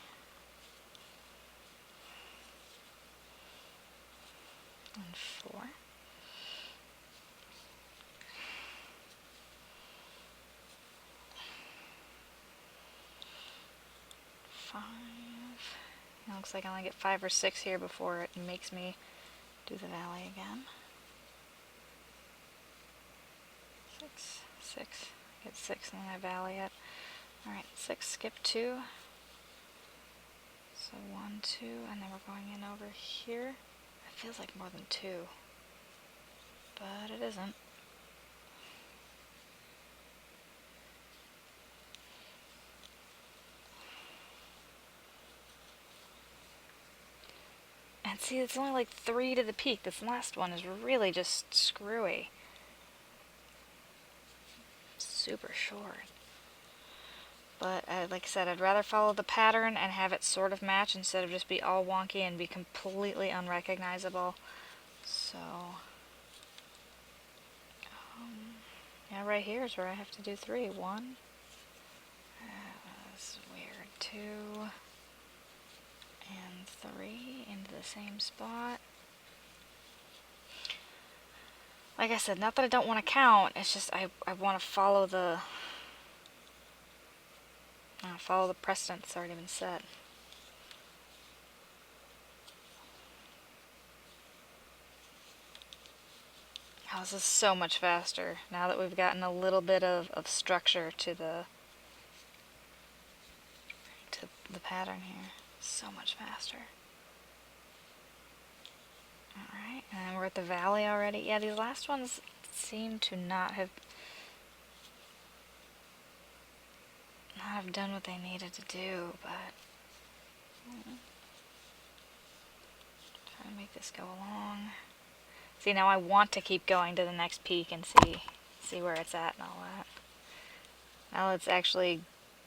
And 4. 5. It looks like I only get 5 or 6 here before it makes me do the valley again. 6. Get 6 and then I valley it. Alright, 6, skip 2. So 1, 2, and then we're going in over here. It feels like more than 2, but it isn't. Man, see, it's only like 3 to the peak. This last one is really just screwy. Super short. But like I said, I'd rather follow the pattern and have it sort of match instead of just be all wonky and be completely unrecognizable. So, yeah, right here is where I have to do 3. 1. That's weird. 2 and 3 into the same spot. Like I said, not that I don't want to count, it's just I want to follow the precedent that's already been set. Oh, this is so much faster now that we've gotten a little bit of structure to the pattern here. So much faster. Alright, and then we're at the valley already. Yeah, these last ones seem to not have done what they needed to do, but try to make this go along. See, now I want to keep going to the next peak and see where it's at and all that. Now it's actually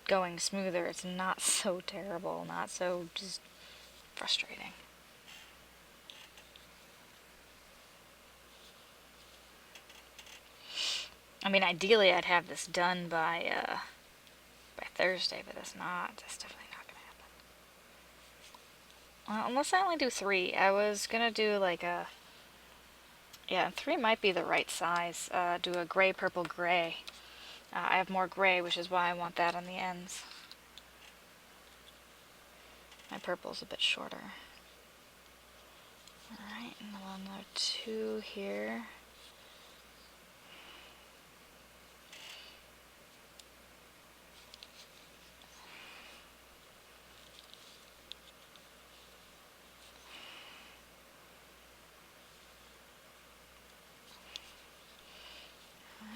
going smoother. It's not so terrible, not so just frustrating. I mean, ideally I'd have this done by Thursday, but that's definitely not gonna happen. Well, unless I only do 3. I was gonna do like a, yeah, 3 might be the right size. Do a gray, purple, gray. I have more gray, which is why I want that on the ends. My purple's a bit shorter. Alright, and then another 2 here.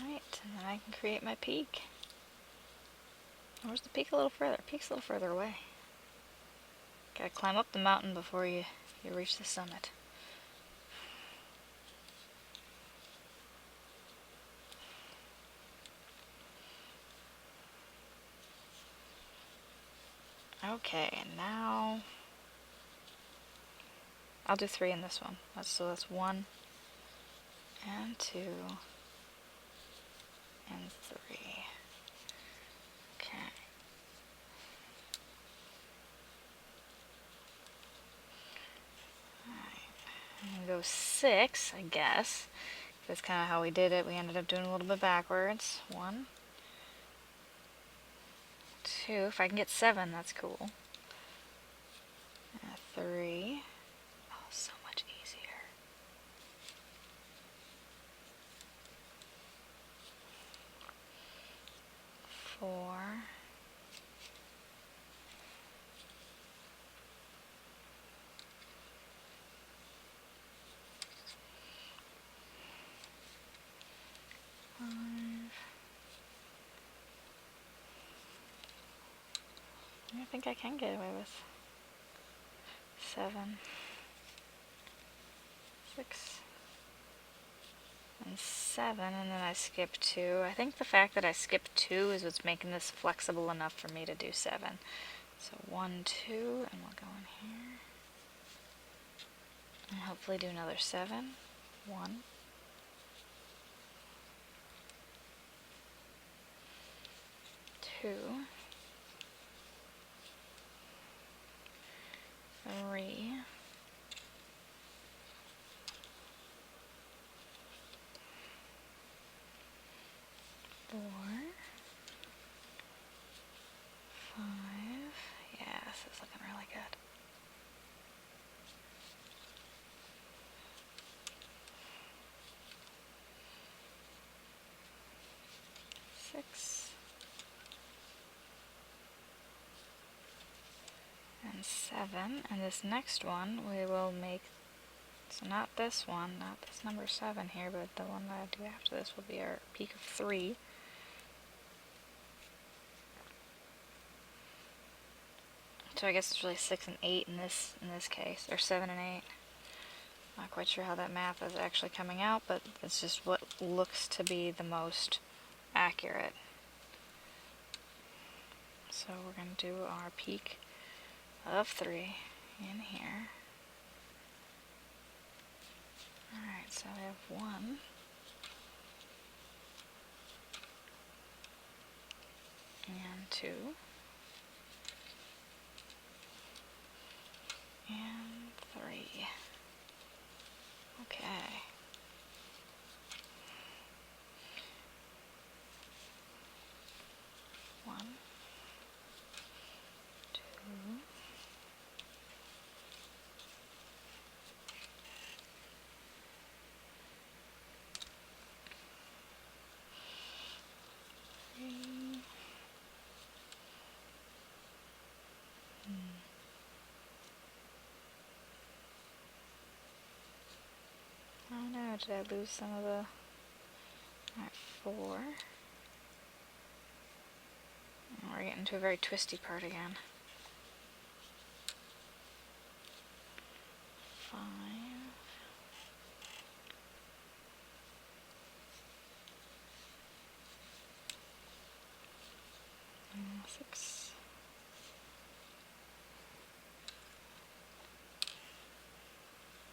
Alright, and then I can create my peak. Where's the peak? A little further. Peak's a little further away. Gotta climb up the mountain before you reach the summit. Okay, and now I'll do 3 in this one. So that's 1 and 2 and 3. Okay. I'm gonna go 6, I guess. That's kind of how we did it. We ended up doing a little bit backwards. 1, 2. If I can get 7, that's cool. 3. Oh, so much easier. 4. 5. I think I can get away with 7, 6, and 7, and then I skip 2. I think the fact that I skipped 2 is what's making this flexible enough for me to do 7. So 1, 2, and we'll go in here. And hopefully do another 7. 1. 2. 3. 4. 5. Yeah, this is looking really good. 6. And 7. And this next one we will make, so not this one, not this number 7 here, but the one that I do after this will be our peak of 3. So I guess it's really 6 and 8 in this case, or 7 and 8. Not quite sure how that math is actually coming out, but it's just what looks to be the most accurate. So we're going to do our peak of 3 in here. Alright, so we have 1. And 2. And 3. Okay. One, 2. 3. Oh no, did I lose some of the... Alright, 4. And we're getting to a very twisty part again. 5. And 6.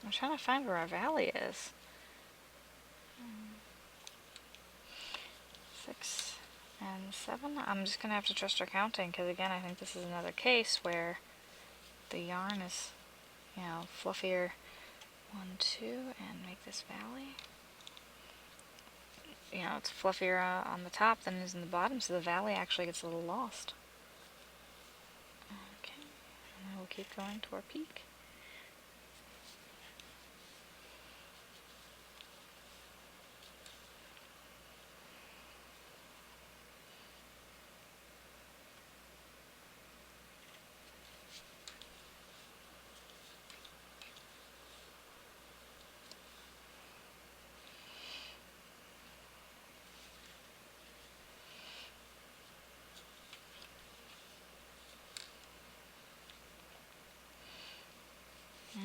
I'm trying to find where our valley is. 6 and 7. I'm just going to have to trust our counting, because again, I think this is another case where the yarn is, you know, fluffier. 1, 2, and make this valley. You know, it's fluffier on the top than it is in the bottom, so the valley actually gets a little lost. Okay, and then we'll keep going to our peak.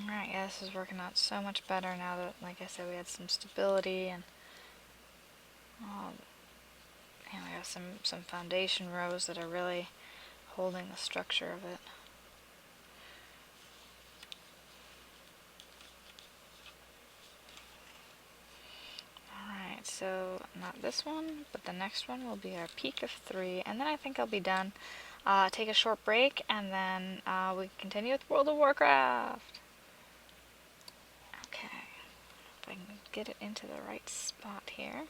Alright, yeah, this is working out so much better now that, like I said, we had some stability and we have some foundation rows that are really holding the structure of it. Alright, so not this one, but the next one will be our peak of 3, and then I think I'll be done. Take a short break, and then we continue with World of Warcraft. Okay, if I can get it into the right spot here.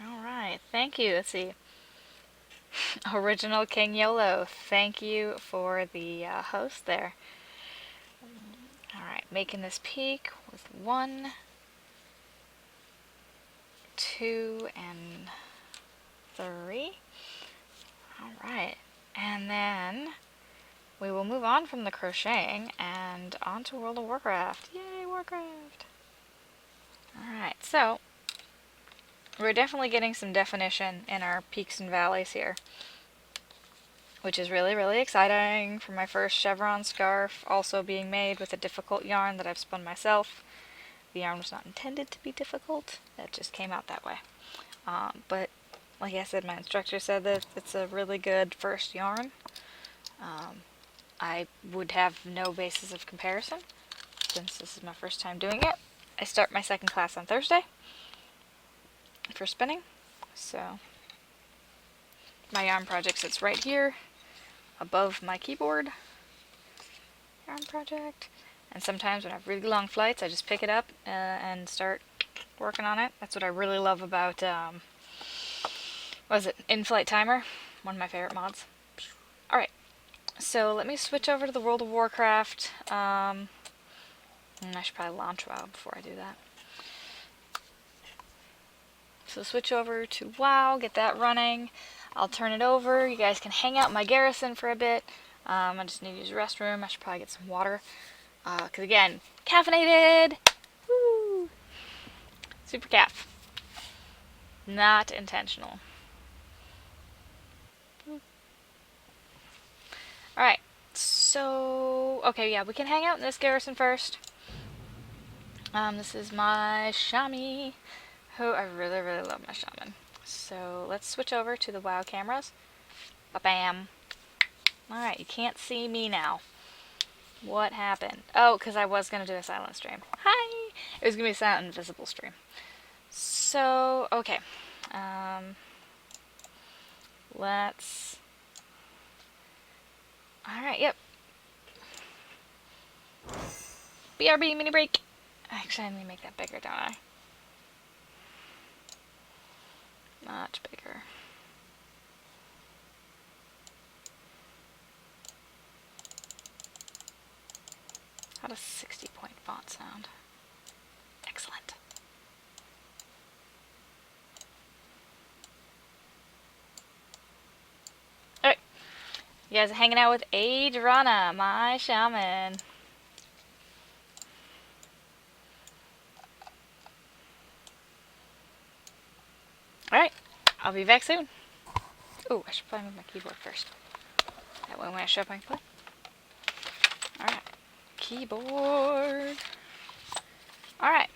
Alright, thank you. Let's see. Original King YOLO, thank you for the host there. Alright, making this peak with 1, 2, and 3. Alright, and then we will move on from the crocheting and on to World of Warcraft. Yay, Warcraft! Alright, so we're definitely getting some definition in our peaks and valleys here, which is really, really exciting. For my first chevron scarf, also being made with a difficult yarn that I've spun myself. The yarn was not intended to be difficult, it just came out that way. But like I said, my instructor said that it's a really good first yarn. I would have no basis of comparison since this is my first time doing it. I start my second class on Thursday for spinning, so my yarn project sits right here above my keyboard. Yarn project. And sometimes when I have really long flights, I just pick it up and start working on it. That's what I really love about, what is it, In-Flight Timer? One of my favorite mods. Alright, so let me switch over to the World of Warcraft. And I should probably launch WoW before I do that. So switch over to WoW, get that running. I'll turn it over. You guys can hang out in my garrison for a bit. I just need to use the restroom. I should probably get some water. Because again, caffeinated! Woo! Super caff. Not intentional. Alright, so... Okay, yeah, we can hang out in this garrison first. This is my Shami, who I really, really love my Shaman. So let's switch over to the WoW cameras. Ba-bam. Alright, you can't see me now. What happened? Oh, because I was going to do a silent stream. Hi! It was going to be a silent invisible stream. So, okay. Let's... Alright, yep. BRB mini break. Actually, I need to make that bigger, don't I? Much bigger. How does 60-point font sound? Excellent. Alright. You guys are hanging out with Adriana, my shaman. Alright. I'll be back soon. Oh, I should probably move my keyboard first. That way when I show up I can play. Alright. Keyboard. Alright.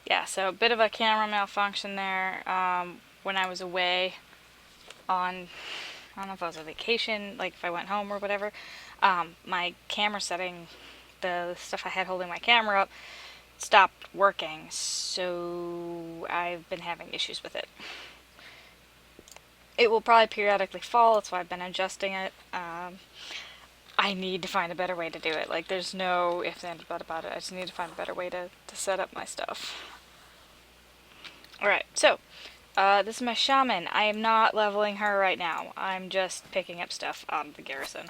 Yeah, so a bit of a camera malfunction there. When I was away on, I don't know if I was on vacation, like if I went home or whatever, my camera setting, the stuff I had holding my camera up, stopped working, so I've been having issues with it. It will probably periodically fall, that's why I've been adjusting it. I need to find a better way to do it. Like, there's no ifs, ands, but about it. I just need to find a better way to set up my stuff. Alright, so, this is my shaman. I am not leveling her right now. I'm just picking up stuff out of the garrison.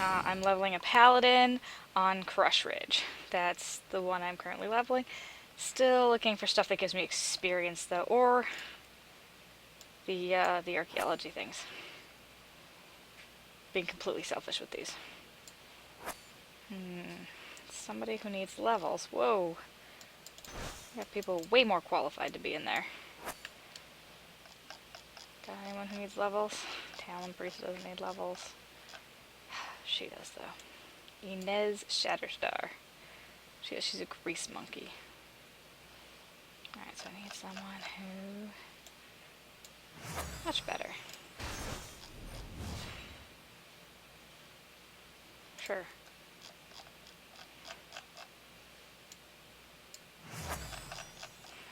I'm leveling a paladin on Crush Ridge. That's the one I'm currently leveling. Still looking for stuff that gives me experience though, or the archaeology things. Being completely selfish with these. Somebody who needs levels. Whoa. We got people way more qualified to be in there. Got anyone who needs levels? Talon Priest doesn't need levels. She does though. Inez Shatterstar. She's a grease monkey. Alright, so I need someone who... Much better. Sure.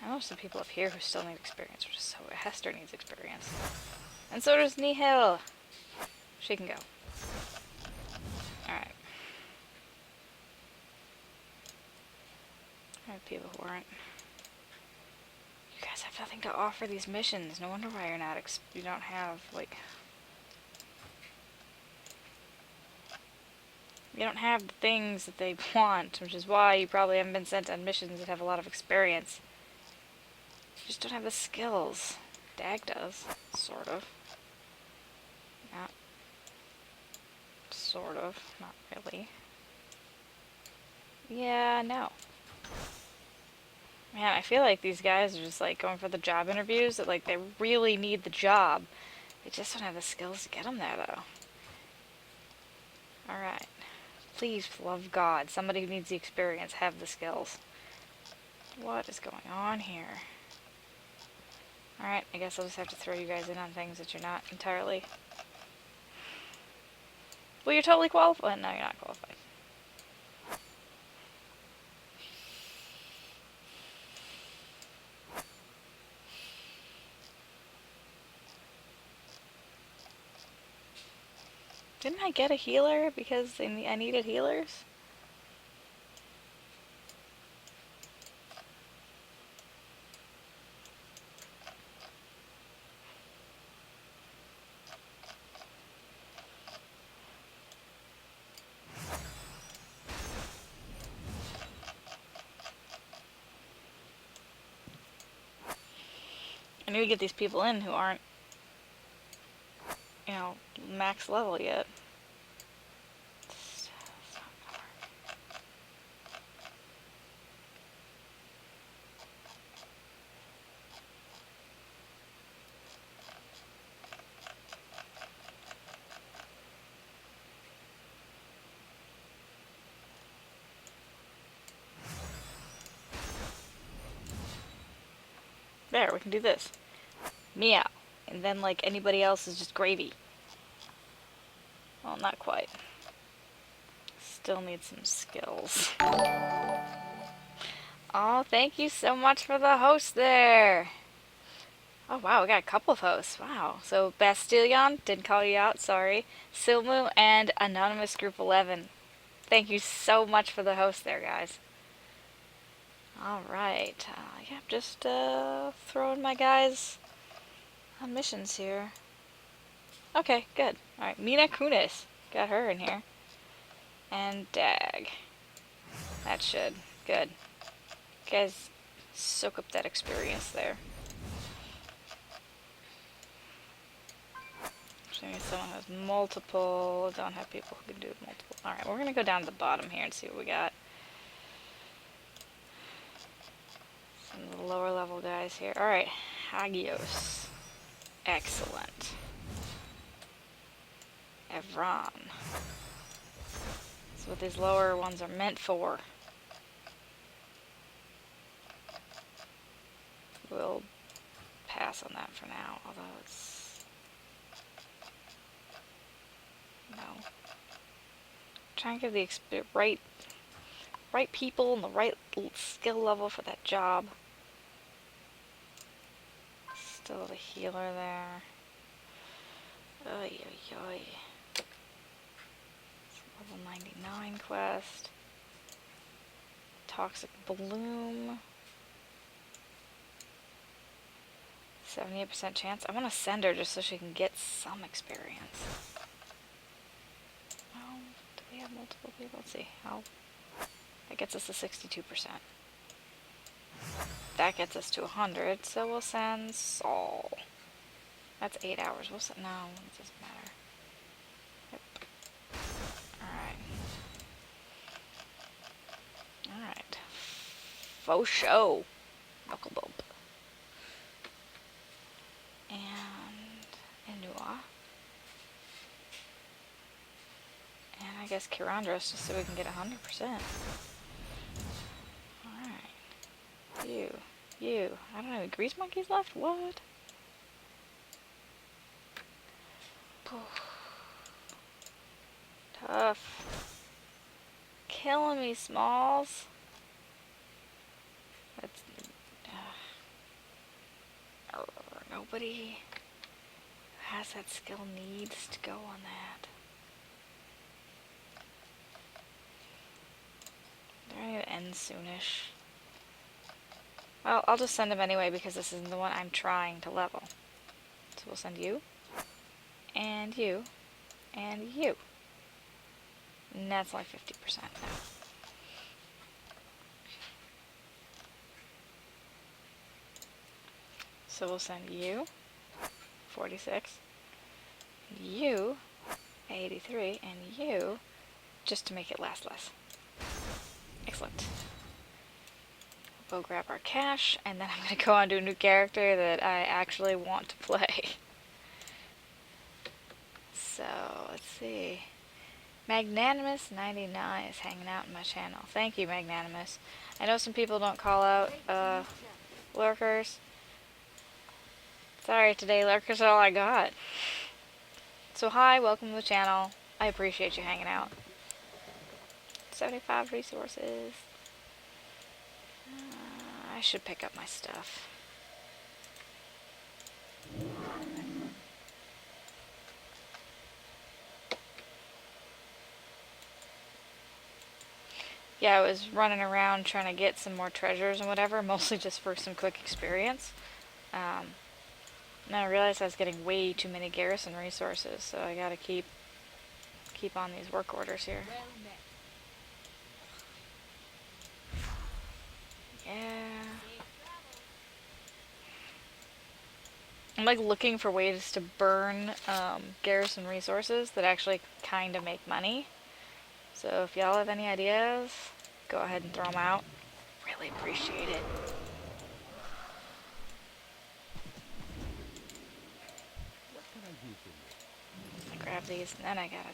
I know some people up here who still need experience, which is so... Hester needs experience. And so does Nihil. She can go. Alright. I have people who aren't... You guys have nothing to offer these missions. No wonder why you're not... You don't have, like... You don't have the things that they want, which is why you probably haven't been sent on missions that have a lot of experience. You just don't have the skills. Dag does. Sort of. Not. Sort of. Not really. Yeah, no. Man, I feel like these guys are just like going for the job interviews that like they really need the job. They just don't have the skills to get them there though. Alright. Please, for the love of God, somebody who needs the experience, have the skills. What is going on here? Alright, I guess I'll just have to throw you guys in on things that you're not entirely... Well, you're totally qualified. No, you're not qualified. Didn't I get a healer because I needed healers? I need to get these people in who aren't, you know, max level yet. There, we can do this. Meow. And then, like, anybody else is just gravy. Well, not quite. Still need some skills. Oh, thank you so much for the host there. Oh, wow, we got a couple of hosts. Wow. So, Bastilion, didn't call you out, sorry. Silmu and Anonymous Group 11. Thank you so much for the host there, guys. Alright. Yeah, just throwing my guys on missions here. Okay, good. Alright, Mina Kunis. Got her in here. And Dag. That should. Good. You guys soak up that experience there. Actually, someone has multiple. Don't have people who can do multiple. Alright, we're gonna go down to the bottom here and see what we got. Some of the lower level guys here. Alright, Hagios. Excellent. Evron. That's what these lower ones are meant for. We'll pass on that for now, although it's... No. Try and give the right people and the right skill level for that job. Still the healer there. Oy, oy, oy. Level 99 quest. Toxic Bloom. 78% chance. I want to send her just so she can get some experience. Well, multiple people. Let's see. How that gets us to 62%. That gets us to 100, so we'll send Saul. That's 8 hours. We'll send... No, it doesn't matter. Yep. Alright. Alright. Faux show. Knuckle bump. And Inua. And I guess Kirandros, just so we can get 100%. Alright. You. I don't know, grease monkeys left? What? Tough. Killing me, Smalls. That's... nobody who has that skill needs to go on that. They're gonna end soonish. Well, I'll just send him anyway because this isn't the one I'm trying to level. So we'll send you, and you, and you. And that's like 50% now. So we'll send you, 46, you, 83, and you, just to make it last less. Excellent. We'll go grab our cash, and then I'm going to go on to a new character that I actually want to play. So, let's see. Magnanimous99 is hanging out in my channel. Thank you, Magnanimous. I know some people don't call out lurkers. Sorry, today lurkers are all I got. So hi, welcome to the channel. I appreciate you hanging out. 75 resources. I should pick up my stuff. Yeah, I was running around trying to get some more treasures and whatever, mostly just for some quick experience. And I realized I was getting way too many garrison resources, so I gotta keep on these work orders here. Yeah. I'm like looking for ways to burn garrison resources that actually kind of make money. So if y'all have any ideas, go ahead and throw them out. Really appreciate it. I grab these and then I gotta...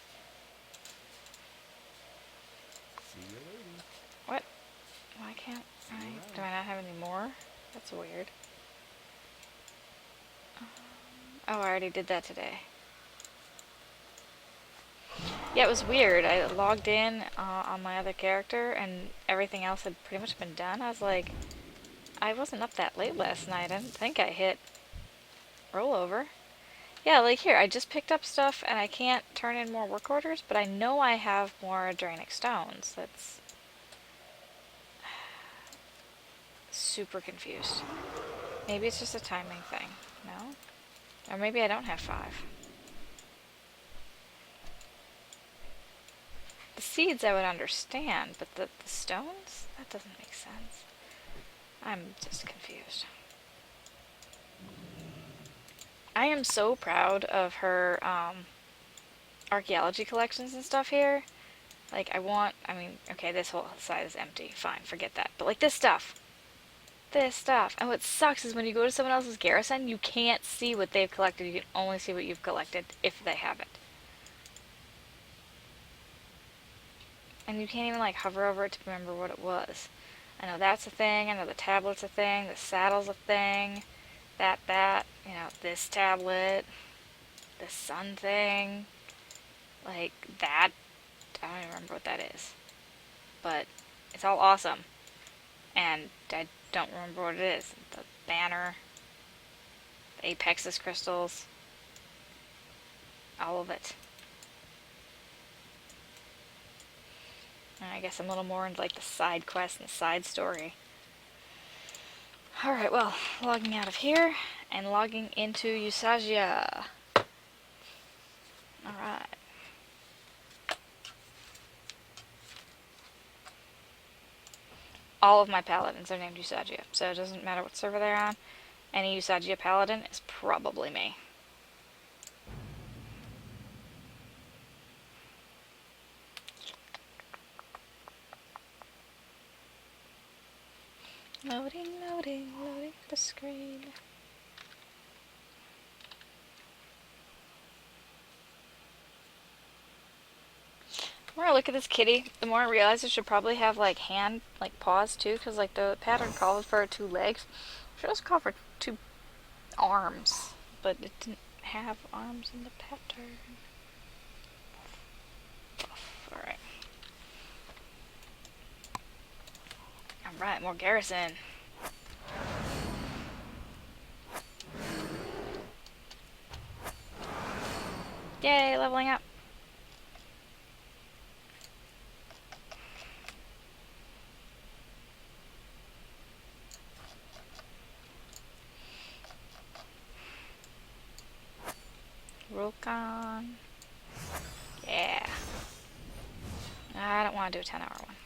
What? Why can't I... Do I not have any more? That's weird. Oh, I already did that today. Yeah, it was weird. I logged in on my other character and everything else had pretty much been done. I was like, I wasn't up that late last night. I didn't think I hit rollover. Yeah, like here, I just picked up stuff and I can't turn in more work orders, but I know I have more Drainic stones. That's super confused. Maybe it's just a timing thing. No? Or maybe I don't have 5. The seeds I would understand, but the stones? That doesn't make sense. I'm just confused. I am so proud of her archaeology collections and stuff here. Like, I mean, okay, this whole side is empty. Fine, forget that. But like this stuff. And what sucks is when you go to someone else's garrison, you can't see what they've collected. You can only see what you've collected if they have it. And you can't even like hover over it to remember what it was. I know that's a thing. I know the tablet's a thing. The saddle's a thing. That, you know, this tablet. The sun thing. Like, that. I don't even remember what that is. But it's all awesome. And I don't remember what it is. The banner. The Apex's crystals. All of it. And I guess I'm a little more into like the side quest and the side story. Alright, well, logging out of here and logging into Usagia. Alright. all of my paladins are named Usagia, so it doesn't matter what server they're on. Any Usagia paladin is probably me. Loading, loading, loading the screen. The more I look at this kitty, the more I realize it should probably have like paws too, because like the pattern called for 2 legs. It should also call for 2 arms, but it didn't have arms in the pattern. Alright. Alright, more garrison. Yay, leveling up. Rokon. Yeah. I don't want to do a 10-hour one.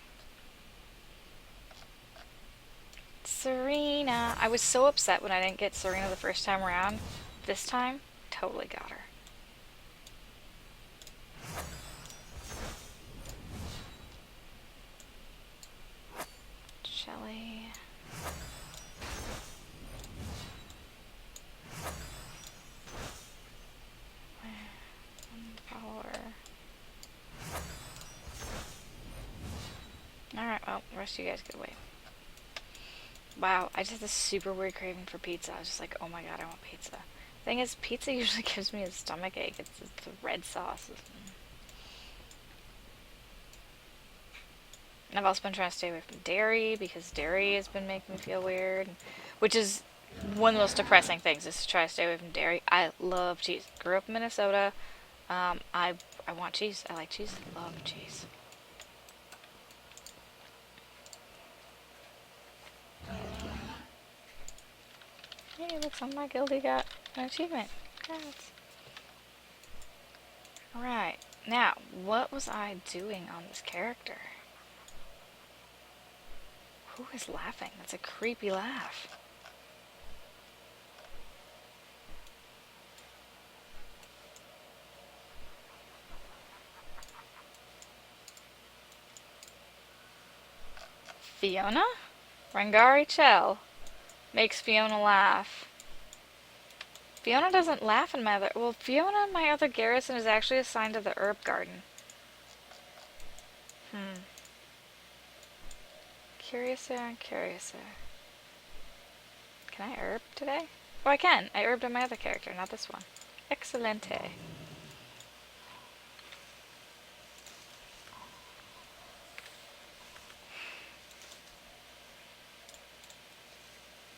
Serena. I was so upset when I didn't get Serena the first time around. This time, totally got her. Shelly. Power. Alright, well, the rest of you guys get away. Wow, I just had this super weird craving for pizza. I was just like, oh my god, I want pizza. Thing is, pizza usually gives me a stomach ache. It's the red sauce. And I've also been trying to stay away from dairy because dairy has been making me feel weird. Which is one of the most depressing things, is to try to stay away from dairy. I love cheese. Grew up in Minnesota. I want cheese. I like cheese. Love cheese. Hey, look, some of my guildie got an achievement. Congrats. Alright, now, what was I doing on this character? Who is laughing? That's a creepy laugh. Fiona? Rangari Chell makes Fiona laugh. Fiona doesn't laugh in my other... Well, Fiona in my other garrison is actually assigned to the herb garden. Curiouser. Can I herb today? Oh, I can. I herbed on my other character, not this one. Excelente.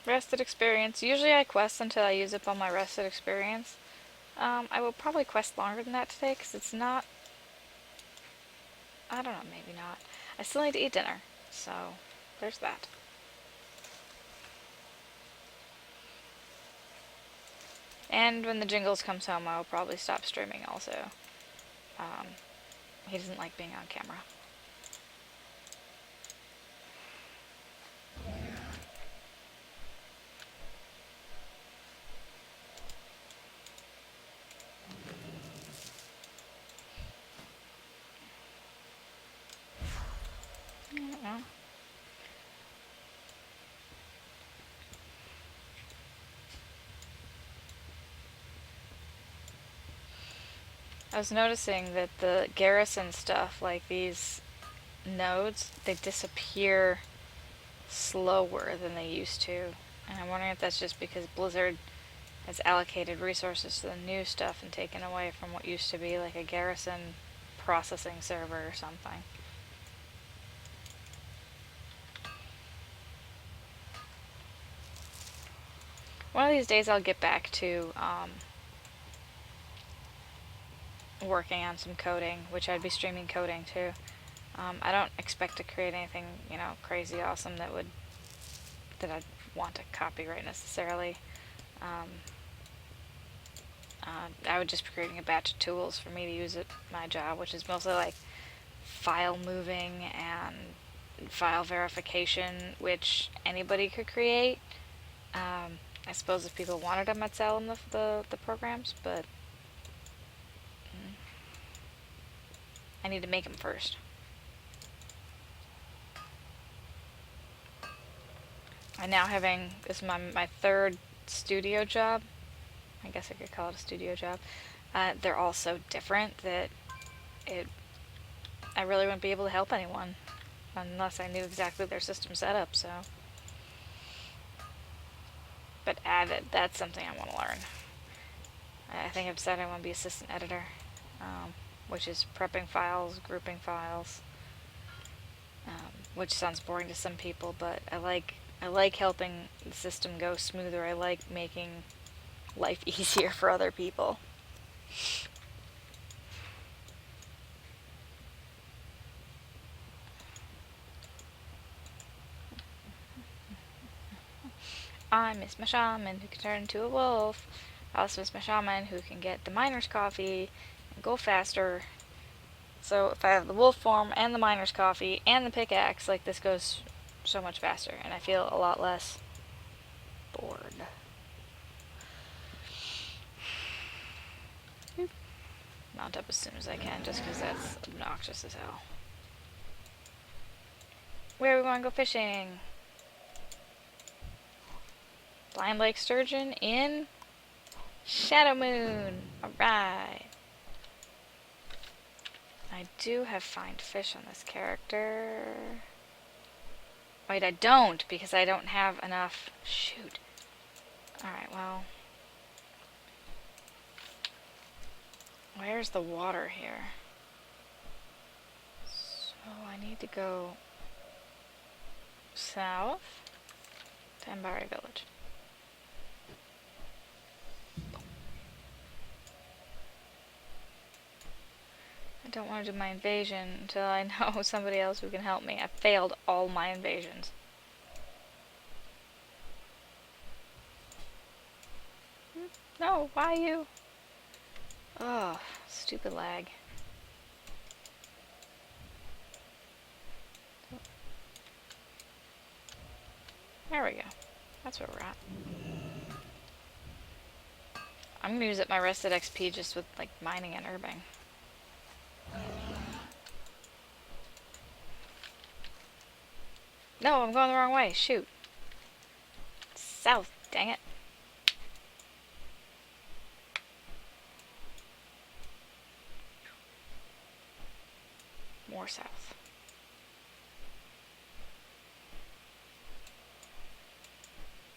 Rested experience. Usually I quest until I use up all my rested experience. I will probably quest longer than that today because it's not... I don't know, maybe not. I still need to eat dinner, so there's that. And when the Jingles comes home, I will probably stop streaming also. He doesn't like being on camera. I don't know. I was noticing that the garrison stuff, like these nodes, they disappear slower than they used to. And I'm wondering if that's just because Blizzard has allocated resources to the new stuff and taken away from what used to be like a garrison processing server or something. One of these days I'll get back to working on some coding, which I'd be streaming coding too. I don't expect to create anything, crazy awesome that I'd want to copyright necessarily. I would just be creating a batch of tools for me to use at my job, which is mostly like file moving and file verification, which anybody could create. I suppose if people wanted them, I'd sell them the programs, but I need to make them first. I'm now having, this is my third studio job. I guess I could call it a studio job. They're all so different that I really wouldn't be able to help anyone unless I knew exactly their system setup, so. But that's something I want to learn. I think I've decided I want to be assistant editor, which is prepping files, grouping files, which sounds boring to some people, but I like helping the system go smoother. I like making life easier for other people. I miss my shaman who can turn into a wolf. I also miss my shaman who can get the miner's coffee and go faster. So if I have the wolf form and the miner's coffee and the pickaxe, like, this goes so much faster and I feel a lot less bored. Mount up as soon as I can, just because that's obnoxious as hell. Where are we going to go fishing? Blind Lake Sturgeon in Shadow Moon. Alright. I do have find fish on this character. Wait, I don't, because I don't have enough. Shoot. Alright, well. Where's the water here? So I need to go south to Ambari Village. I don't want to do my invasion until I know somebody else who can help me. I failed all my invasions. No, why you? Oh, stupid lag. There we go. That's where we're at. I'm gonna use up my rested XP just with, like, mining and herbing. No, I'm going the wrong way. Shoot. South, dang it. More south.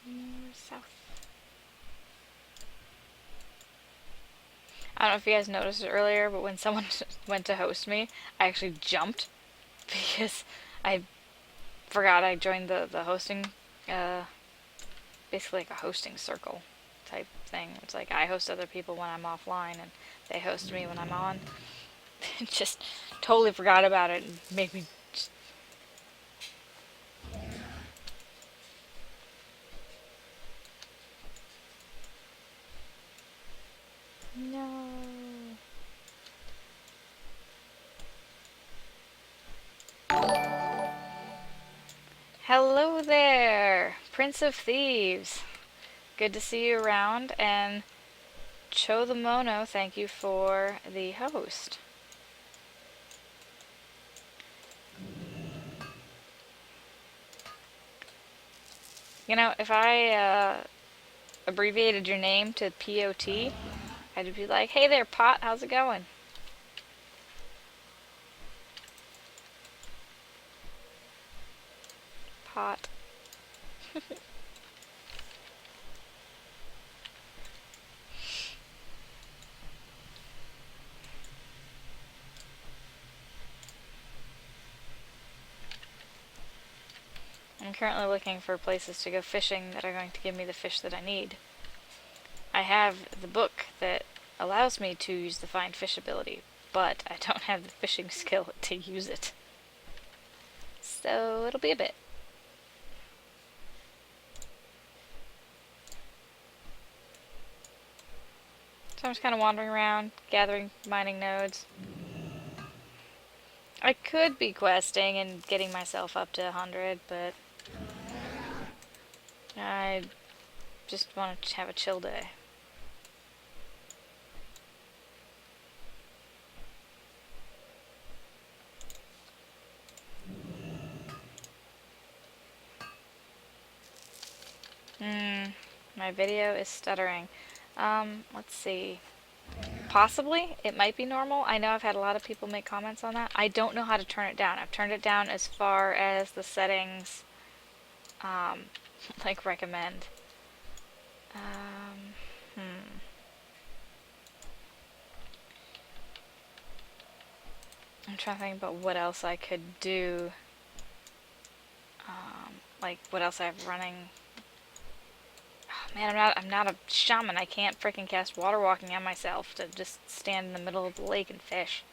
More south. I don't know if you guys noticed it earlier, but when someone went to host me, I actually jumped because I forgot I joined the hosting, basically like a hosting circle type thing. It's like I host other people when I'm offline and they host me when I'm on. Just totally forgot about it and made me just... No. Hello there, Prince of Thieves. Good to see you around, and Cho the Mono, thank you for the host. You know, if I abbreviated your name to POT, I'd be like, hey there, Pot, how's it going? Pot. I'm currently looking for places to go fishing that are going to give me the fish that I need. I have the book that allows me to use the find fish ability, but I don't have the fishing skill to use it. So it'll be a bit. So I'm just kind of wandering around, gathering mining nodes. I could be questing and getting myself up to 100, but I just want to have a chill day. My video is stuttering. Let's see. Possibly, it might be normal. I know I've had a lot of people make comments on that. I don't know how to turn it down. I've turned it down as far as the settings, um, like recommend. Um, hmm. I'm trying to think about what else I could do. Like what else I have running. Oh, man, I'm not a shaman. I can't freaking cast water walking on myself to just stand in the middle of the lake and fish.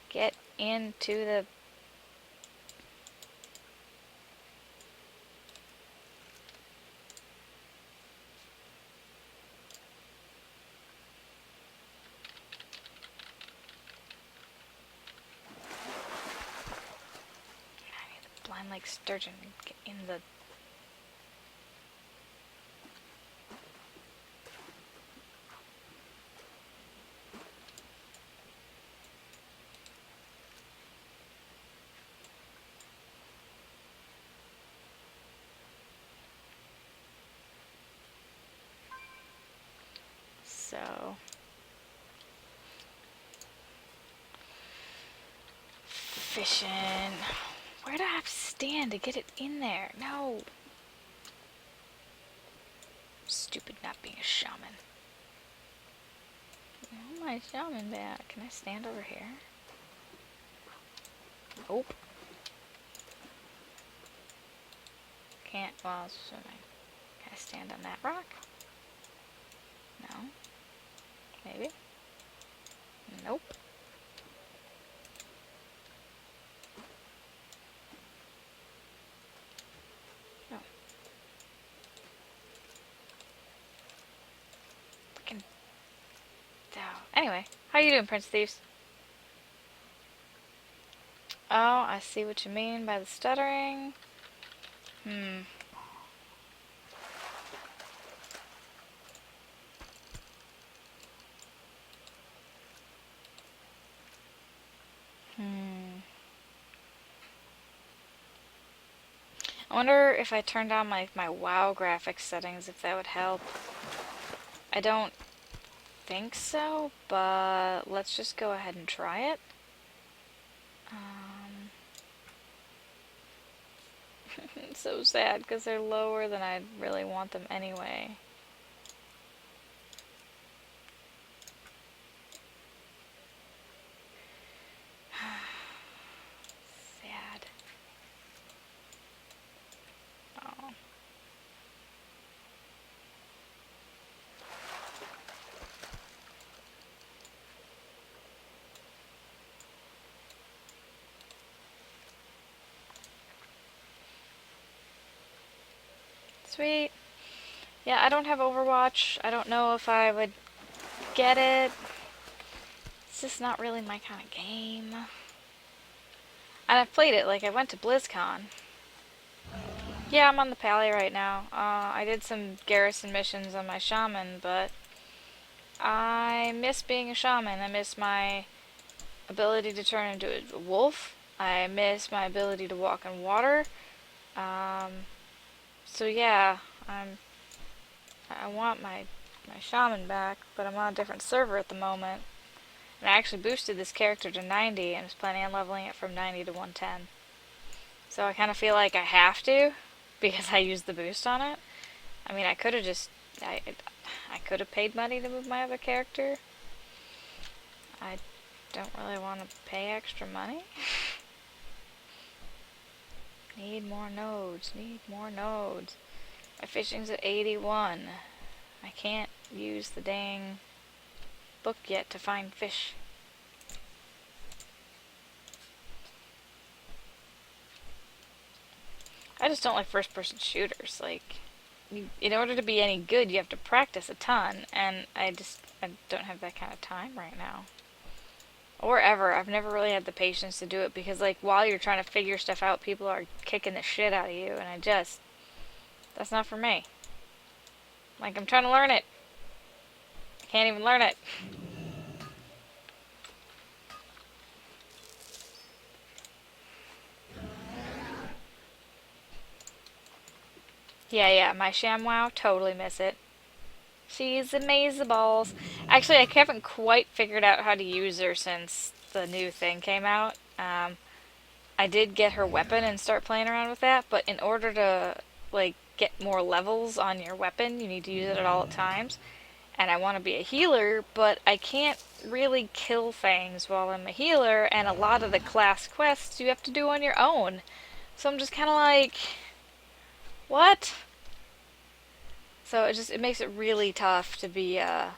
Get into the... I need the blind lake sturgeon. Get in the... So... fishing. Where do I have to stand to get it in there? No. Stupid not being a shaman. Oh, my shaman back. Can I stand over here? Nope. Can't while swimming. Can I stand on that rock? No. Maybe? Nope. No. Freaking... Anyway, how you doing, Prince Thieves? Oh, I see what you mean by the stuttering. Hmm. I wonder if I turned on my WoW graphics settings, if that would help. I don't think so, but let's just go ahead and try it. It's so sad because they're lower than I really want them anyway. Sad. Oh. Sweet. Yeah, I don't have Overwatch. I don't know if I would get it. It's just not really my kind of game. And I've played it, like I went to BlizzCon. Yeah, I'm on the Pally right now. I did some garrison missions on my shaman, but I miss being a shaman. I miss my ability to turn into a wolf. I miss my ability to walk in water. So yeah, I want my shaman back, but I'm on a different server at the moment. And I actually boosted this character to 90 and was planning on leveling it from 90 to 110. So I kind of feel like I have to because I used the boost on it. I mean, I could have just... I could have paid money to move my other character. I don't really want to pay extra money. Need more nodes. Need more nodes. My fishing's at 81. I can't use the dang book yet to find fish. I just don't like first-person shooters. Like, in order to be any good, you have to practice a ton, and I don't have that kind of time right now. Or ever. I've never really had the patience to do it because, like, while you're trying to figure stuff out, people are kicking the shit out of you, and that's not for me. Like, I'm trying to learn it. I can't even learn it. Yeah, my ShamWow, totally miss it. She's amazeballs. Actually, I haven't quite figured out how to use her since the new thing came out. I did get her weapon and start playing around with that, but in order to, like, get more levels on your weapon, you need to use it at all times. And I want to be a healer, but I can't really kill things while I'm a healer, and a lot of the class quests you have to do on your own. So I'm just kind of like, what? So it makes it really tough to be a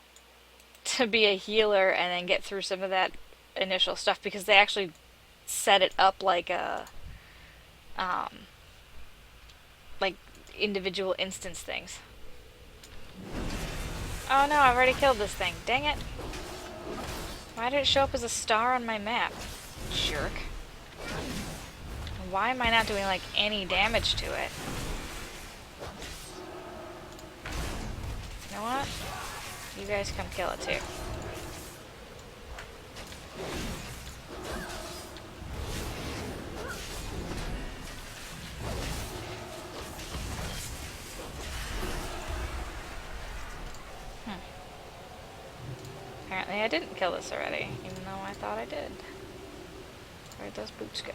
healer and then get through some of that initial stuff because they actually set it up um like individual instance things. Oh no, I've already killed this thing. Dang it. Why did it show up as a star on my map? Jerk. Why am I not doing like any damage to it? You know what? You guys come kill it too. Apparently I didn't kill this already, even though I thought I did. Where'd those boots go?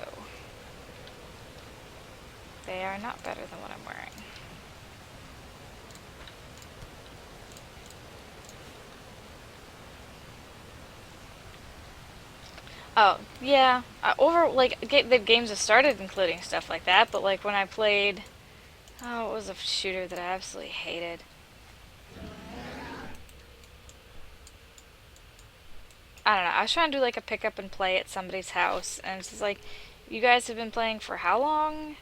They are not better than what I'm wearing. Oh, yeah. The games have started including stuff like that, but like when I played... Oh, it was a shooter that I absolutely hated. I don't know. I was trying to do like a pick up and play at somebody's house, and it's just like, you guys have been playing for how long?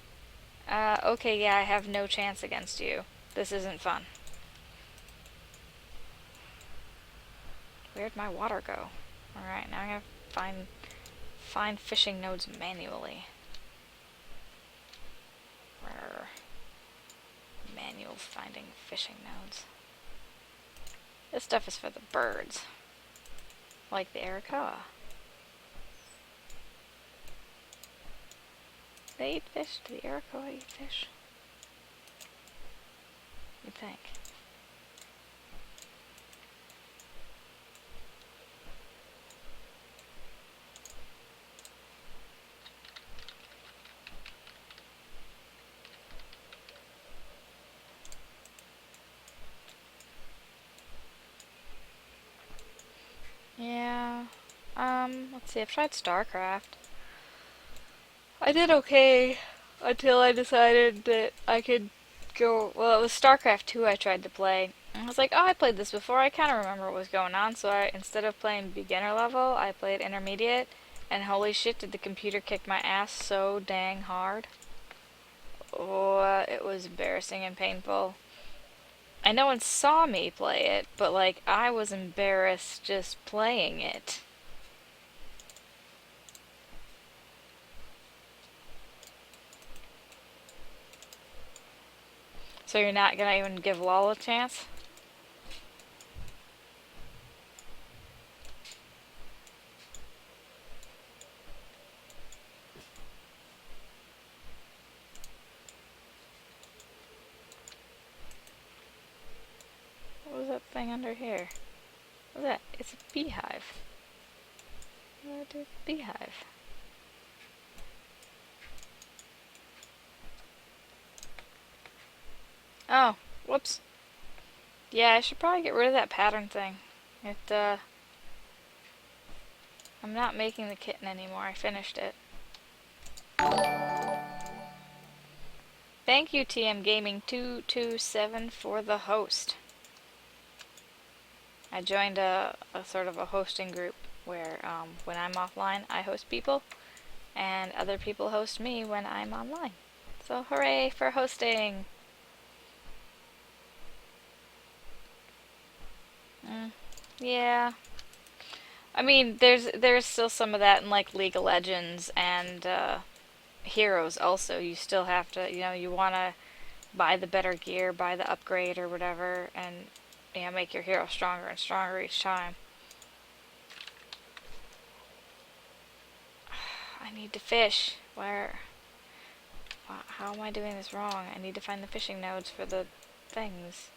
Okay, yeah, I have no chance against you. This isn't fun. Where'd my water go? Alright, now I gotta find fishing nodes manually. Where manual finding fishing nodes. This stuff is for the birds. Like the Arakoa. They eat fish? Do the Arakoa eat fish? You'd think. Yeah. Let's see, I've tried StarCraft. I did okay until I decided that I could go. Well, it was StarCraft 2 I tried to play. And I was like, oh, I played this before. I kind of remember what was going on. So instead of playing beginner level, I played intermediate. And holy shit, did the computer kick my ass so dang hard. Oh, it was embarrassing and painful. And no one saw me play it, but like I was embarrassed just playing it. So you're not gonna even give LOL a chance? What was that thing under here? What was that? It's a beehive. What do I do with a beehive? Oh, whoops. Yeah, I should probably get rid of that pattern thing. I'm not making the kitten anymore. I finished it. Thank you, TM Gaming 227 for the host. I joined a sort of a hosting group where when I'm offline, I host people, and other people host me when I'm online. So hooray for hosting! Yeah. I mean, there's still some of that in like League of Legends and Heroes also. You still have to, you want to buy the better gear, buy the upgrade or whatever, and make your hero stronger and stronger each time. I need to fish. Where? How am I doing this wrong? I need to find the fishing nodes for the things.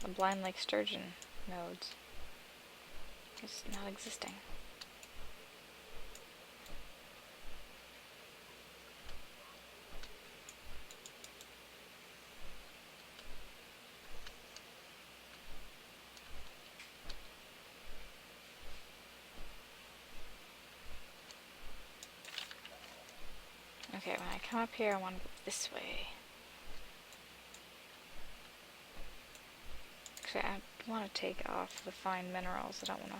The Blind Lake Sturgeon nodes. It's not existing. Okay, when I come up here, I want to go this way. Actually, I want to take off the fine minerals. I don't want to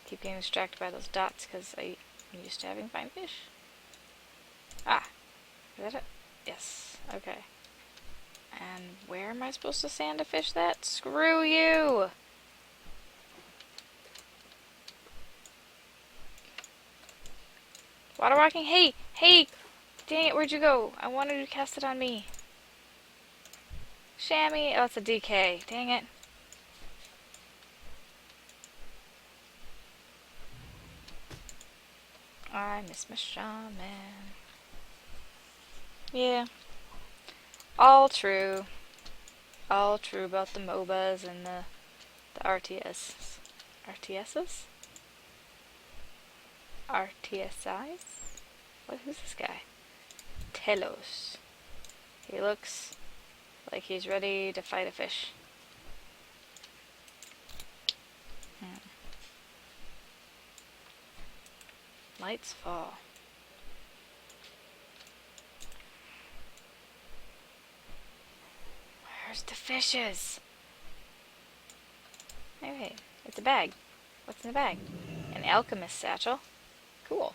keep getting distracted by those dots because I'm used to having fine fish. Ah, is that it? Yes, okay. And where am I supposed to sand to fish that? Screw you! Water walking? Hey! Hey! Dang it, where'd you go? I wanted to cast it on me. Chamois! Oh, it's a DK. Dang it. I miss my shaman. Yeah. All true. All true about the MOBAs and the RTS. RTSs? RTSIs? Who's this guy? Telos. He looks like he's ready to fight a fish. Lights fall. Where's the fishes? Hey, wait. It's a bag. What's in the bag? An alchemist satchel. Cool.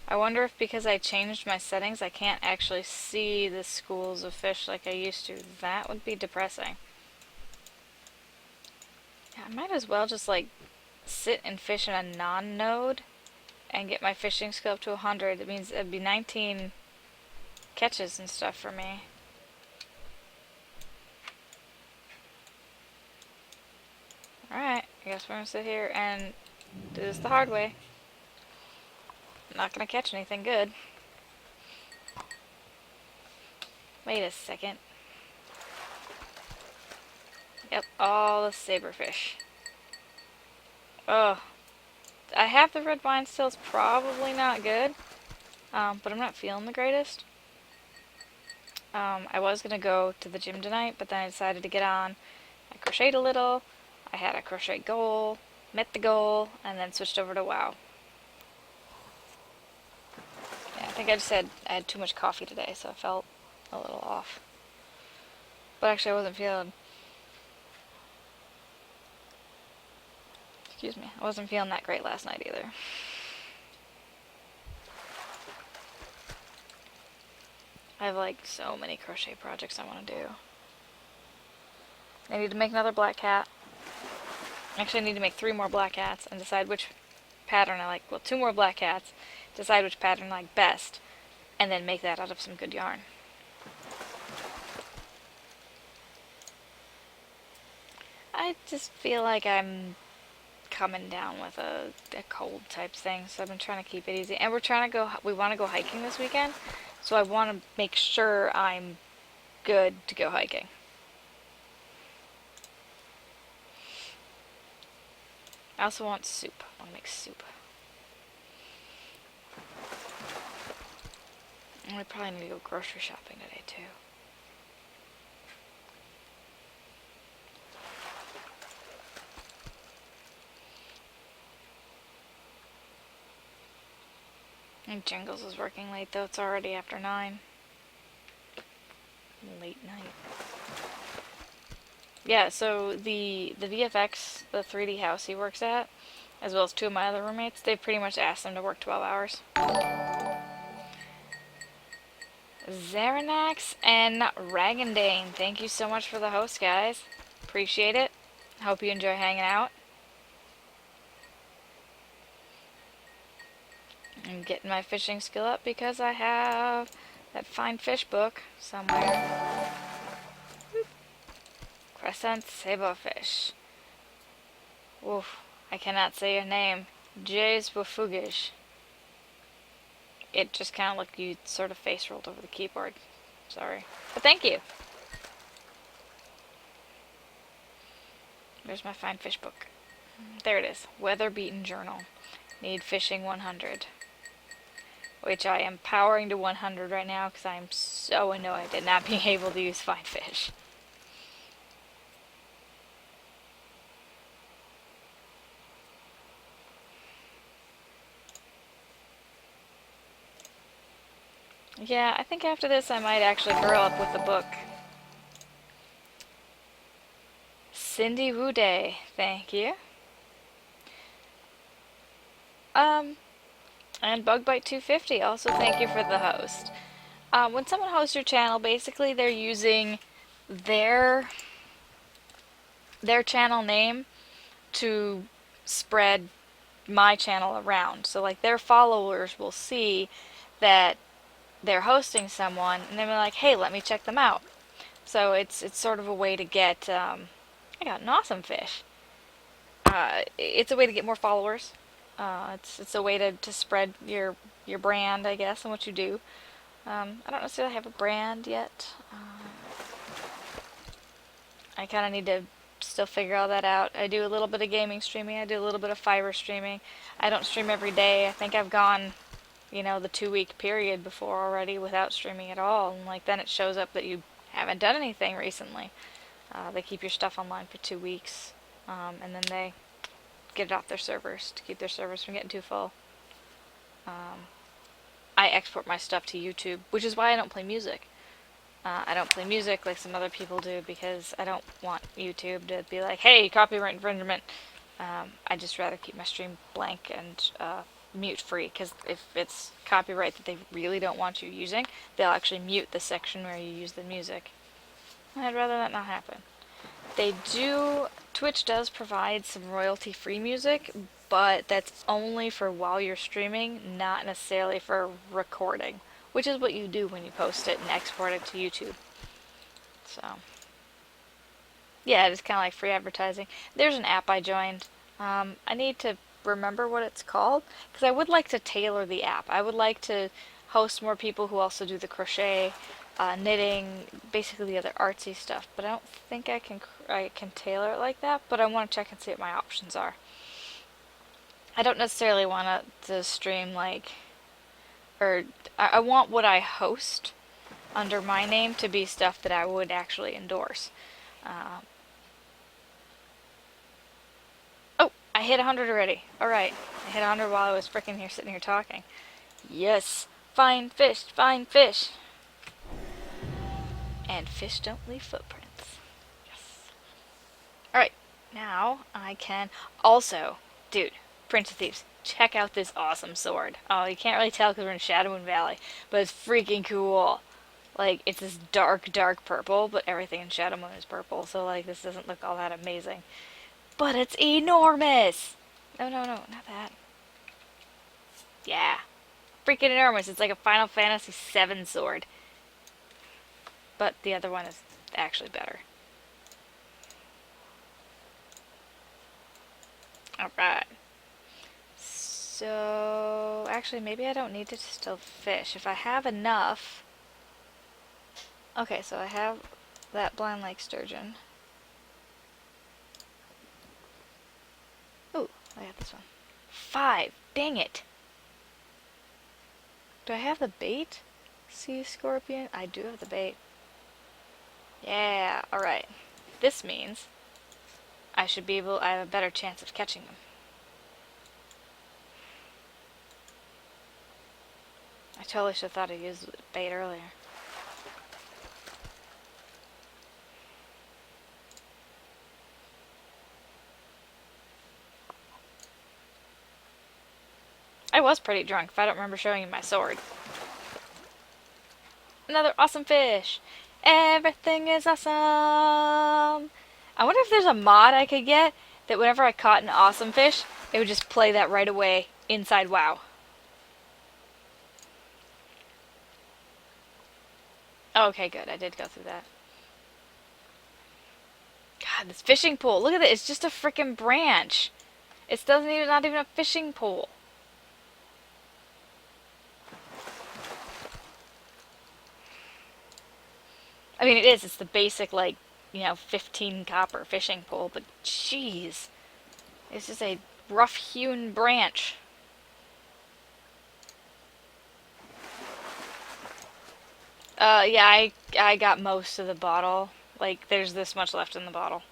I wonder if because I changed my settings I can't actually see the schools of fish like I used to. That would be depressing. Yeah, I might as well just like sit and fish in a non-node and get my fishing skill up to 100. That means it'd be 19 catches and stuff for me. Alright, I guess we're gonna sit here and do this the hard way. I'm not gonna catch anything good. Wait a second. Yep, all the saberfish. Oh, I have the red wine still. It's probably not good, but I'm not feeling the greatest. I was gonna go to the gym tonight, but then I decided to get on. I crocheted a little. I had a crochet goal, met the goal, and then switched over to WoW. Yeah, I think I just said I had too much coffee today, so I felt a little off. But actually, I wasn't feeling. Excuse me. I wasn't feeling that great last night either. I have like so many crochet projects I want to do. I need to make another black cat. Actually, I need to make 3 more black cats and decide which pattern I like. Well, 2 more black cats. Decide which pattern I like best, and then make that out of some good yarn. I just feel like I'm coming down with a cold type thing, so I've been trying to keep it easy. And we want to go hiking this weekend, so I want to make sure I'm good to go hiking. I also want soup. I want to make soup. And we probably need to go grocery shopping today too. And Jingles is working late, though. It's already after 9. Late night. Yeah, so the VFX, the 3D house he works at, as well as 2 of my other roommates, they've pretty much asked him to work 12 hours. Zaranax and Ragandane, thank you so much for the host, guys. Appreciate it. Hope you enjoy hanging out. I'm getting my fishing skill up because I have that fine fish book somewhere. Crescent saberfish. Oof, I cannot say your name. Jays Wafugish. It just kind of looked, you sort of face rolled over the keyboard. Sorry. But thank you. There's my fine fish book. There it is. Weather Beaten Journal. Need fishing 100. Which I am powering to 100 right now because I am so annoyed at not being able to use fine fish. Yeah, I think after this I might actually curl up with the book. Cindy Wooday, thank you. And Bugbite250, also thank you for the host. When someone hosts your channel, basically they're using their channel name to spread my channel around. So like their followers will see that they're hosting someone and they'll be like, hey, let me check them out. So it's sort of a way to get I got an awesome fish. It's a way to get more followers. It's a way to spread your brand, I guess, and what you do. I don't necessarily have a brand yet. I kind of need to still figure all that out. I do a little bit of gaming streaming. I do a little bit of Fiverr streaming. I don't stream every day. I think I've gone, the 2-week period before already without streaming at all. And like then it shows up that you haven't done anything recently. They keep your stuff online for 2 weeks, and then they get it off their servers to keep their servers from getting too full. I export my stuff to YouTube, which is why I don't play music. I don't play music like some other people do because I don't want YouTube to be like, hey, copyright infringement. I'd just rather keep my stream blank and mute free, because if it's copyright that they really don't want you using, they'll actually mute the section where you use the music. I'd rather that not happen. Twitch does provide some royalty-free music, but that's only for while you're streaming, not necessarily for recording, which is what you do when you post it and export it to YouTube. So, yeah, it's kind of like free advertising. There's an app I joined. I need to remember what it's called, because I would like to tailor the app. I would like to host more people who also do the crochet, knitting, basically the other artsy stuff, but I don't think I can tailor it like that, but I want to check and see what my options are. I don't necessarily want to stream I want what I host under my name to be stuff that I would actually endorse. Oh, I hit 100 already. Alright, I hit 100 while I was freaking here sitting here talking. Yes, fine fish, fine fish. And fish don't leave footprints. Yes. Alright, now I can also, dude, Prince of Thieves, check out this awesome sword. Oh, you can't really tell because we're in Shadowmoon Valley, but it's freaking cool. Like, it's this dark, dark purple, but everything in Shadowmoon is purple, so like this doesn't look all that amazing. But it's enormous! No, not that. Yeah. Freaking enormous. It's like a Final Fantasy VII sword. But the other one is actually better. Alright. So, actually, maybe I don't need to still fish. If I have enough... Okay, so I have that Blind Lake Sturgeon. Ooh, I got this one. 5! Dang it! Do I have the bait? Sea Scorpion? I do have the bait. Yeah, alright. This means I have a better chance of catching them. totally should have thought of using bait earlier. I was pretty drunk if I don't remember showing you my sword. Another awesome fish! Everything is awesome! I wonder if there's a mod I could get that whenever I caught an awesome fish, it would just play that right away inside WoW. Okay, good. I did go through that. God, this fishing pole. Look at it. It's just a freaking branch. It's not even a fishing pole. I mean, it is. It's the basic, like, 15 copper fishing pole, but jeez. It's just a rough-hewn branch. Yeah, I got most of the bottle. Like, there's this much left in the bottle.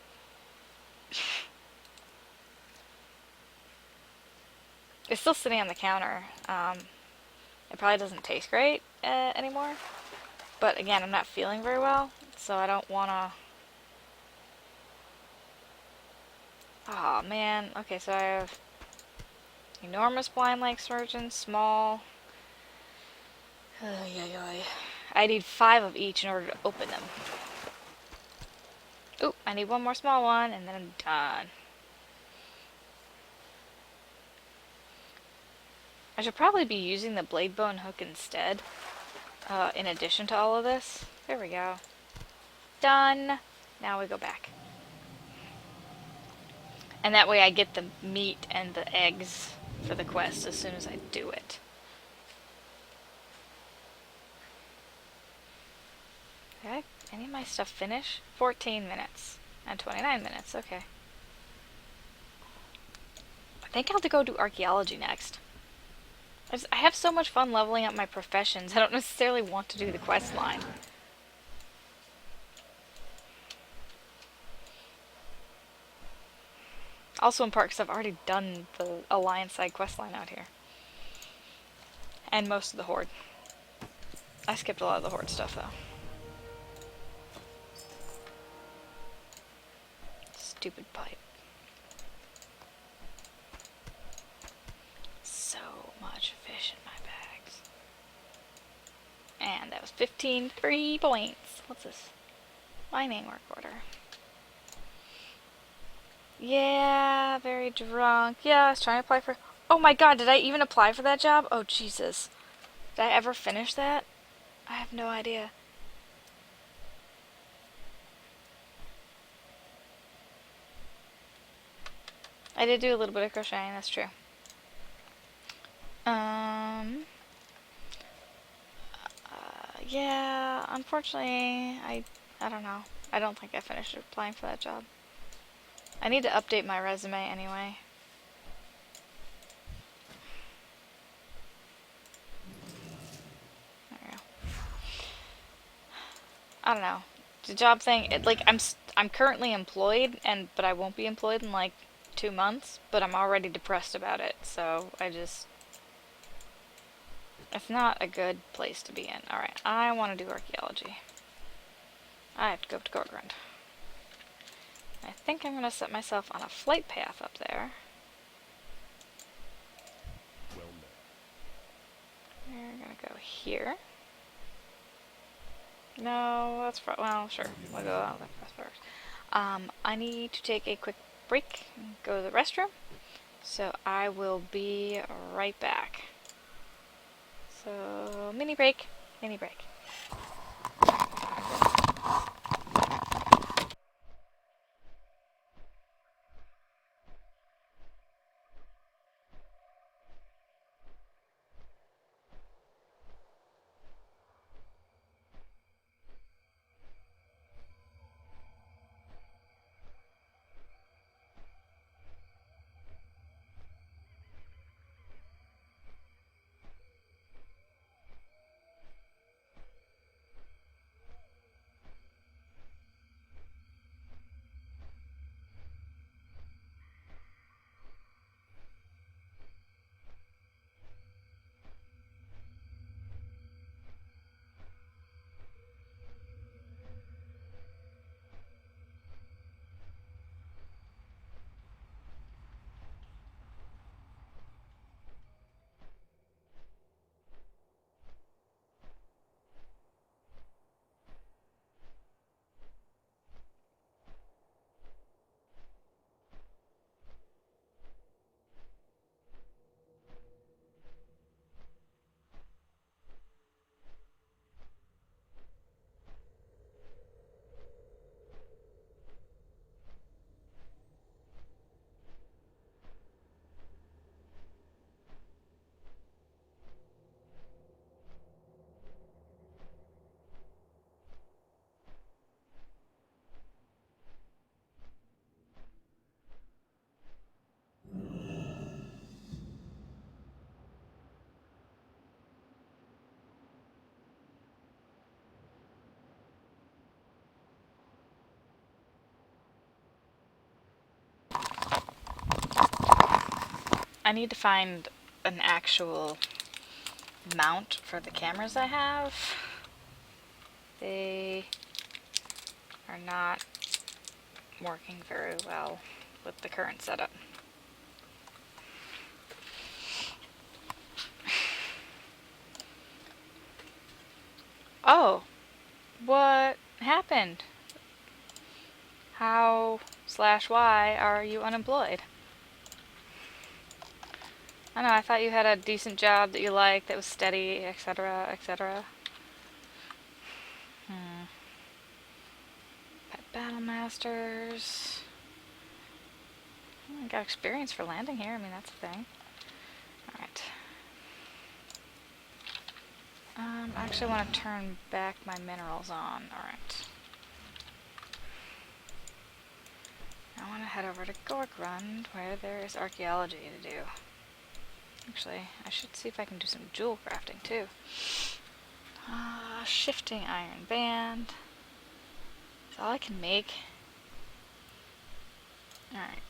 It's still sitting on the counter. It probably doesn't taste great anymore. But again, I'm not feeling very well, so I don't want to... Oh man. Okay, so I have enormous blind lake sturgeon, small... I need 5 of each in order to open them. Ooh, I need one more small one, and then I'm done. I should probably be using the blade bone hook instead, in addition to all of this. There we go. Done. Now we go back. And that way I get the meat and the eggs for the quest as soon as I do it. Okay, any of my stuff finish? 14 minutes. And 29 minutes, okay. I think I'll have to go do archaeology next. I have so much fun leveling up my professions, I don't necessarily want to do the quest line. Also in part because I've already done the Alliance side quest line out here. And most of the Horde. I skipped a lot of the Horde stuff though. Stupid pipe. So much fish in my bags. And that was 15 free points. What's this? Mining work order. Yeah, very drunk. Yeah, I was trying to apply for... Oh my god, did I even apply for that job? Oh, Jesus. Did I ever finish that? I have no idea. I did do a little bit of crocheting, that's true. Yeah, unfortunately, I don't know. I don't think I finished applying for that job. I need to update my resume anyway. There we go. I don't know. The job thing, I'm currently employed, but I won't be employed in like 2 months, but I'm already depressed about it, so it's not a good place to be in. Alright, I want to do archaeology. I have to go up to Gorgrund. I think I'm going to set myself on a flight path up there. We're going to go here. No, that's... well, sure. We'll go out there first. I need to take a quick break and go to the restroom. So I will be right back. So, mini break. Mini break. I need to find an actual mount for the cameras I have. They are not working very well with the current setup. Oh, what happened? How/why are you unemployed? I don't know, I thought you had a decent job that you liked, that was steady, etc., etc. Pet Battle Masters. I got experience for landing here, I mean, that's a thing. Alright. I actually want to turn back my minerals on. Alright. I want to head over to Gorgrund, where there is archaeology to do. Actually, I should see if I can do some jewel crafting, too. Shifting iron band. That's all I can make. Alright.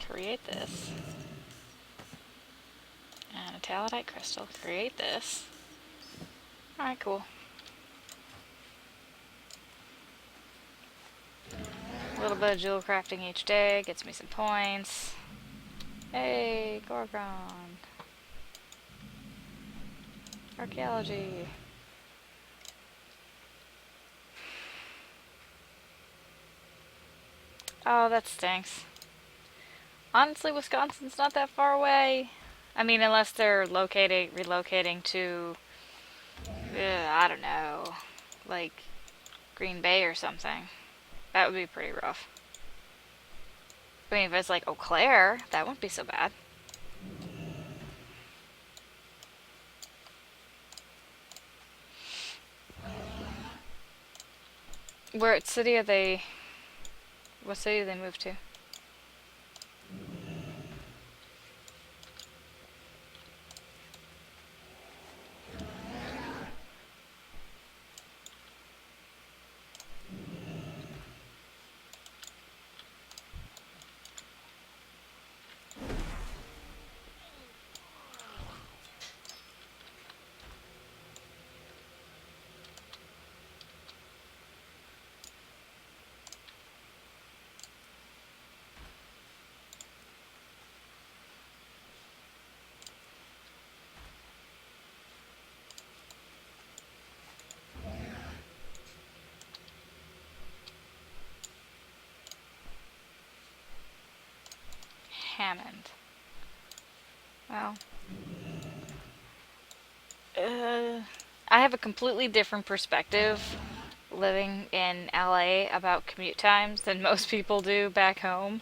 Create this. And a talidite crystal. Create this. Alright, cool. A little bit of jewel crafting each day gets me some points. Hey, Gorgon. Archaeology. Oh, that stinks. Honestly, Wisconsin's not that far away. I mean, unless they're relocating to, I don't know, like Green Bay or something. That would be pretty rough. I mean, if it's like Eau Claire, that wouldn't be so bad. What city do they move to? Hammond. Well, I have a completely different perspective living in LA about commute times than most people do back home.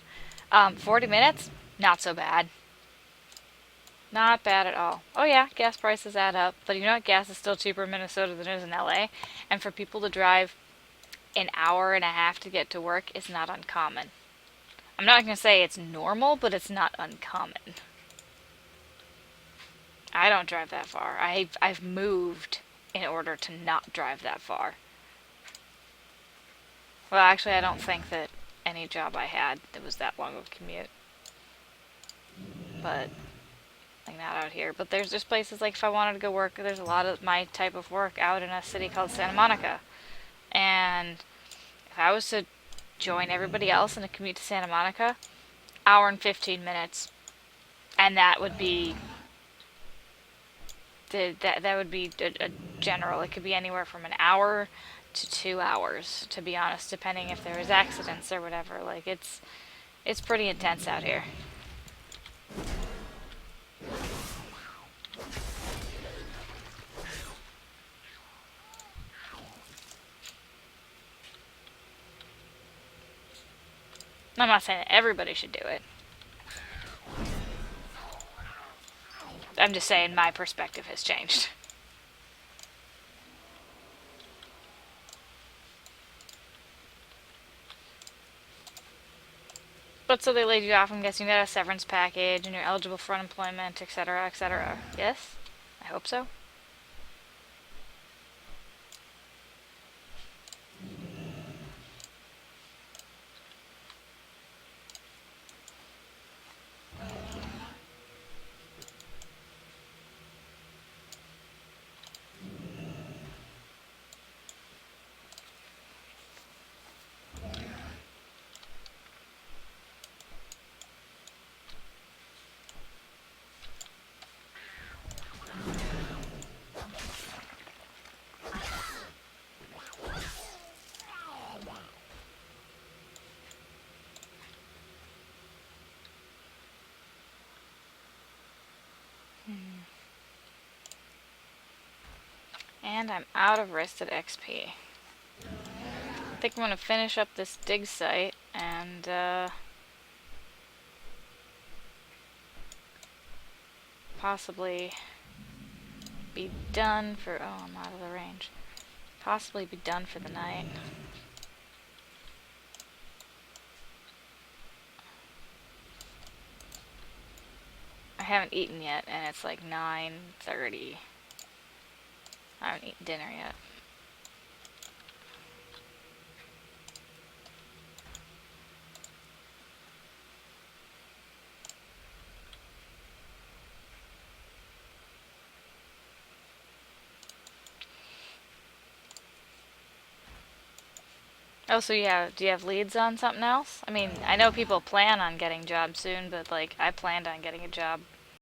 40 minutes? Not so bad. Not bad at all. Oh yeah, gas prices add up, but you know what? Gas is still cheaper in Minnesota than it is in LA. And for people to drive an hour and a half to get to work is not uncommon. I'm not going to say it's normal, but it's not uncommon. I don't drive that far. I've moved in order to not drive that far. Well, actually, I don't think that any job I had that was that long of a commute. But like not out here. But there's just places like if I wanted to go work, there's a lot of my type of work out in a city called Santa Monica. And if I was to join everybody else in a commute to Santa Monica, hour and 15 minutes. And that would be that would be a general. It could be anywhere from an hour to 2 hours, to be honest, depending if there was accidents or whatever. Like it's pretty intense out here. I'm not saying that everybody should do it. I'm just saying my perspective has changed. But so they laid you off, I'm guessing you got a severance package and you're eligible for unemployment, etc., etc. Yes? I hope so. And I'm out of rested XP. I think I'm going to finish up this dig site and possibly be done for... Oh, I'm out of the range. Possibly be done for the night. I haven't eaten yet, and it's like 9:30. I haven't eaten dinner yet. Oh, so yeah, do you have leads on something else? I mean, I know people plan on getting jobs soon, but like, I planned on getting a job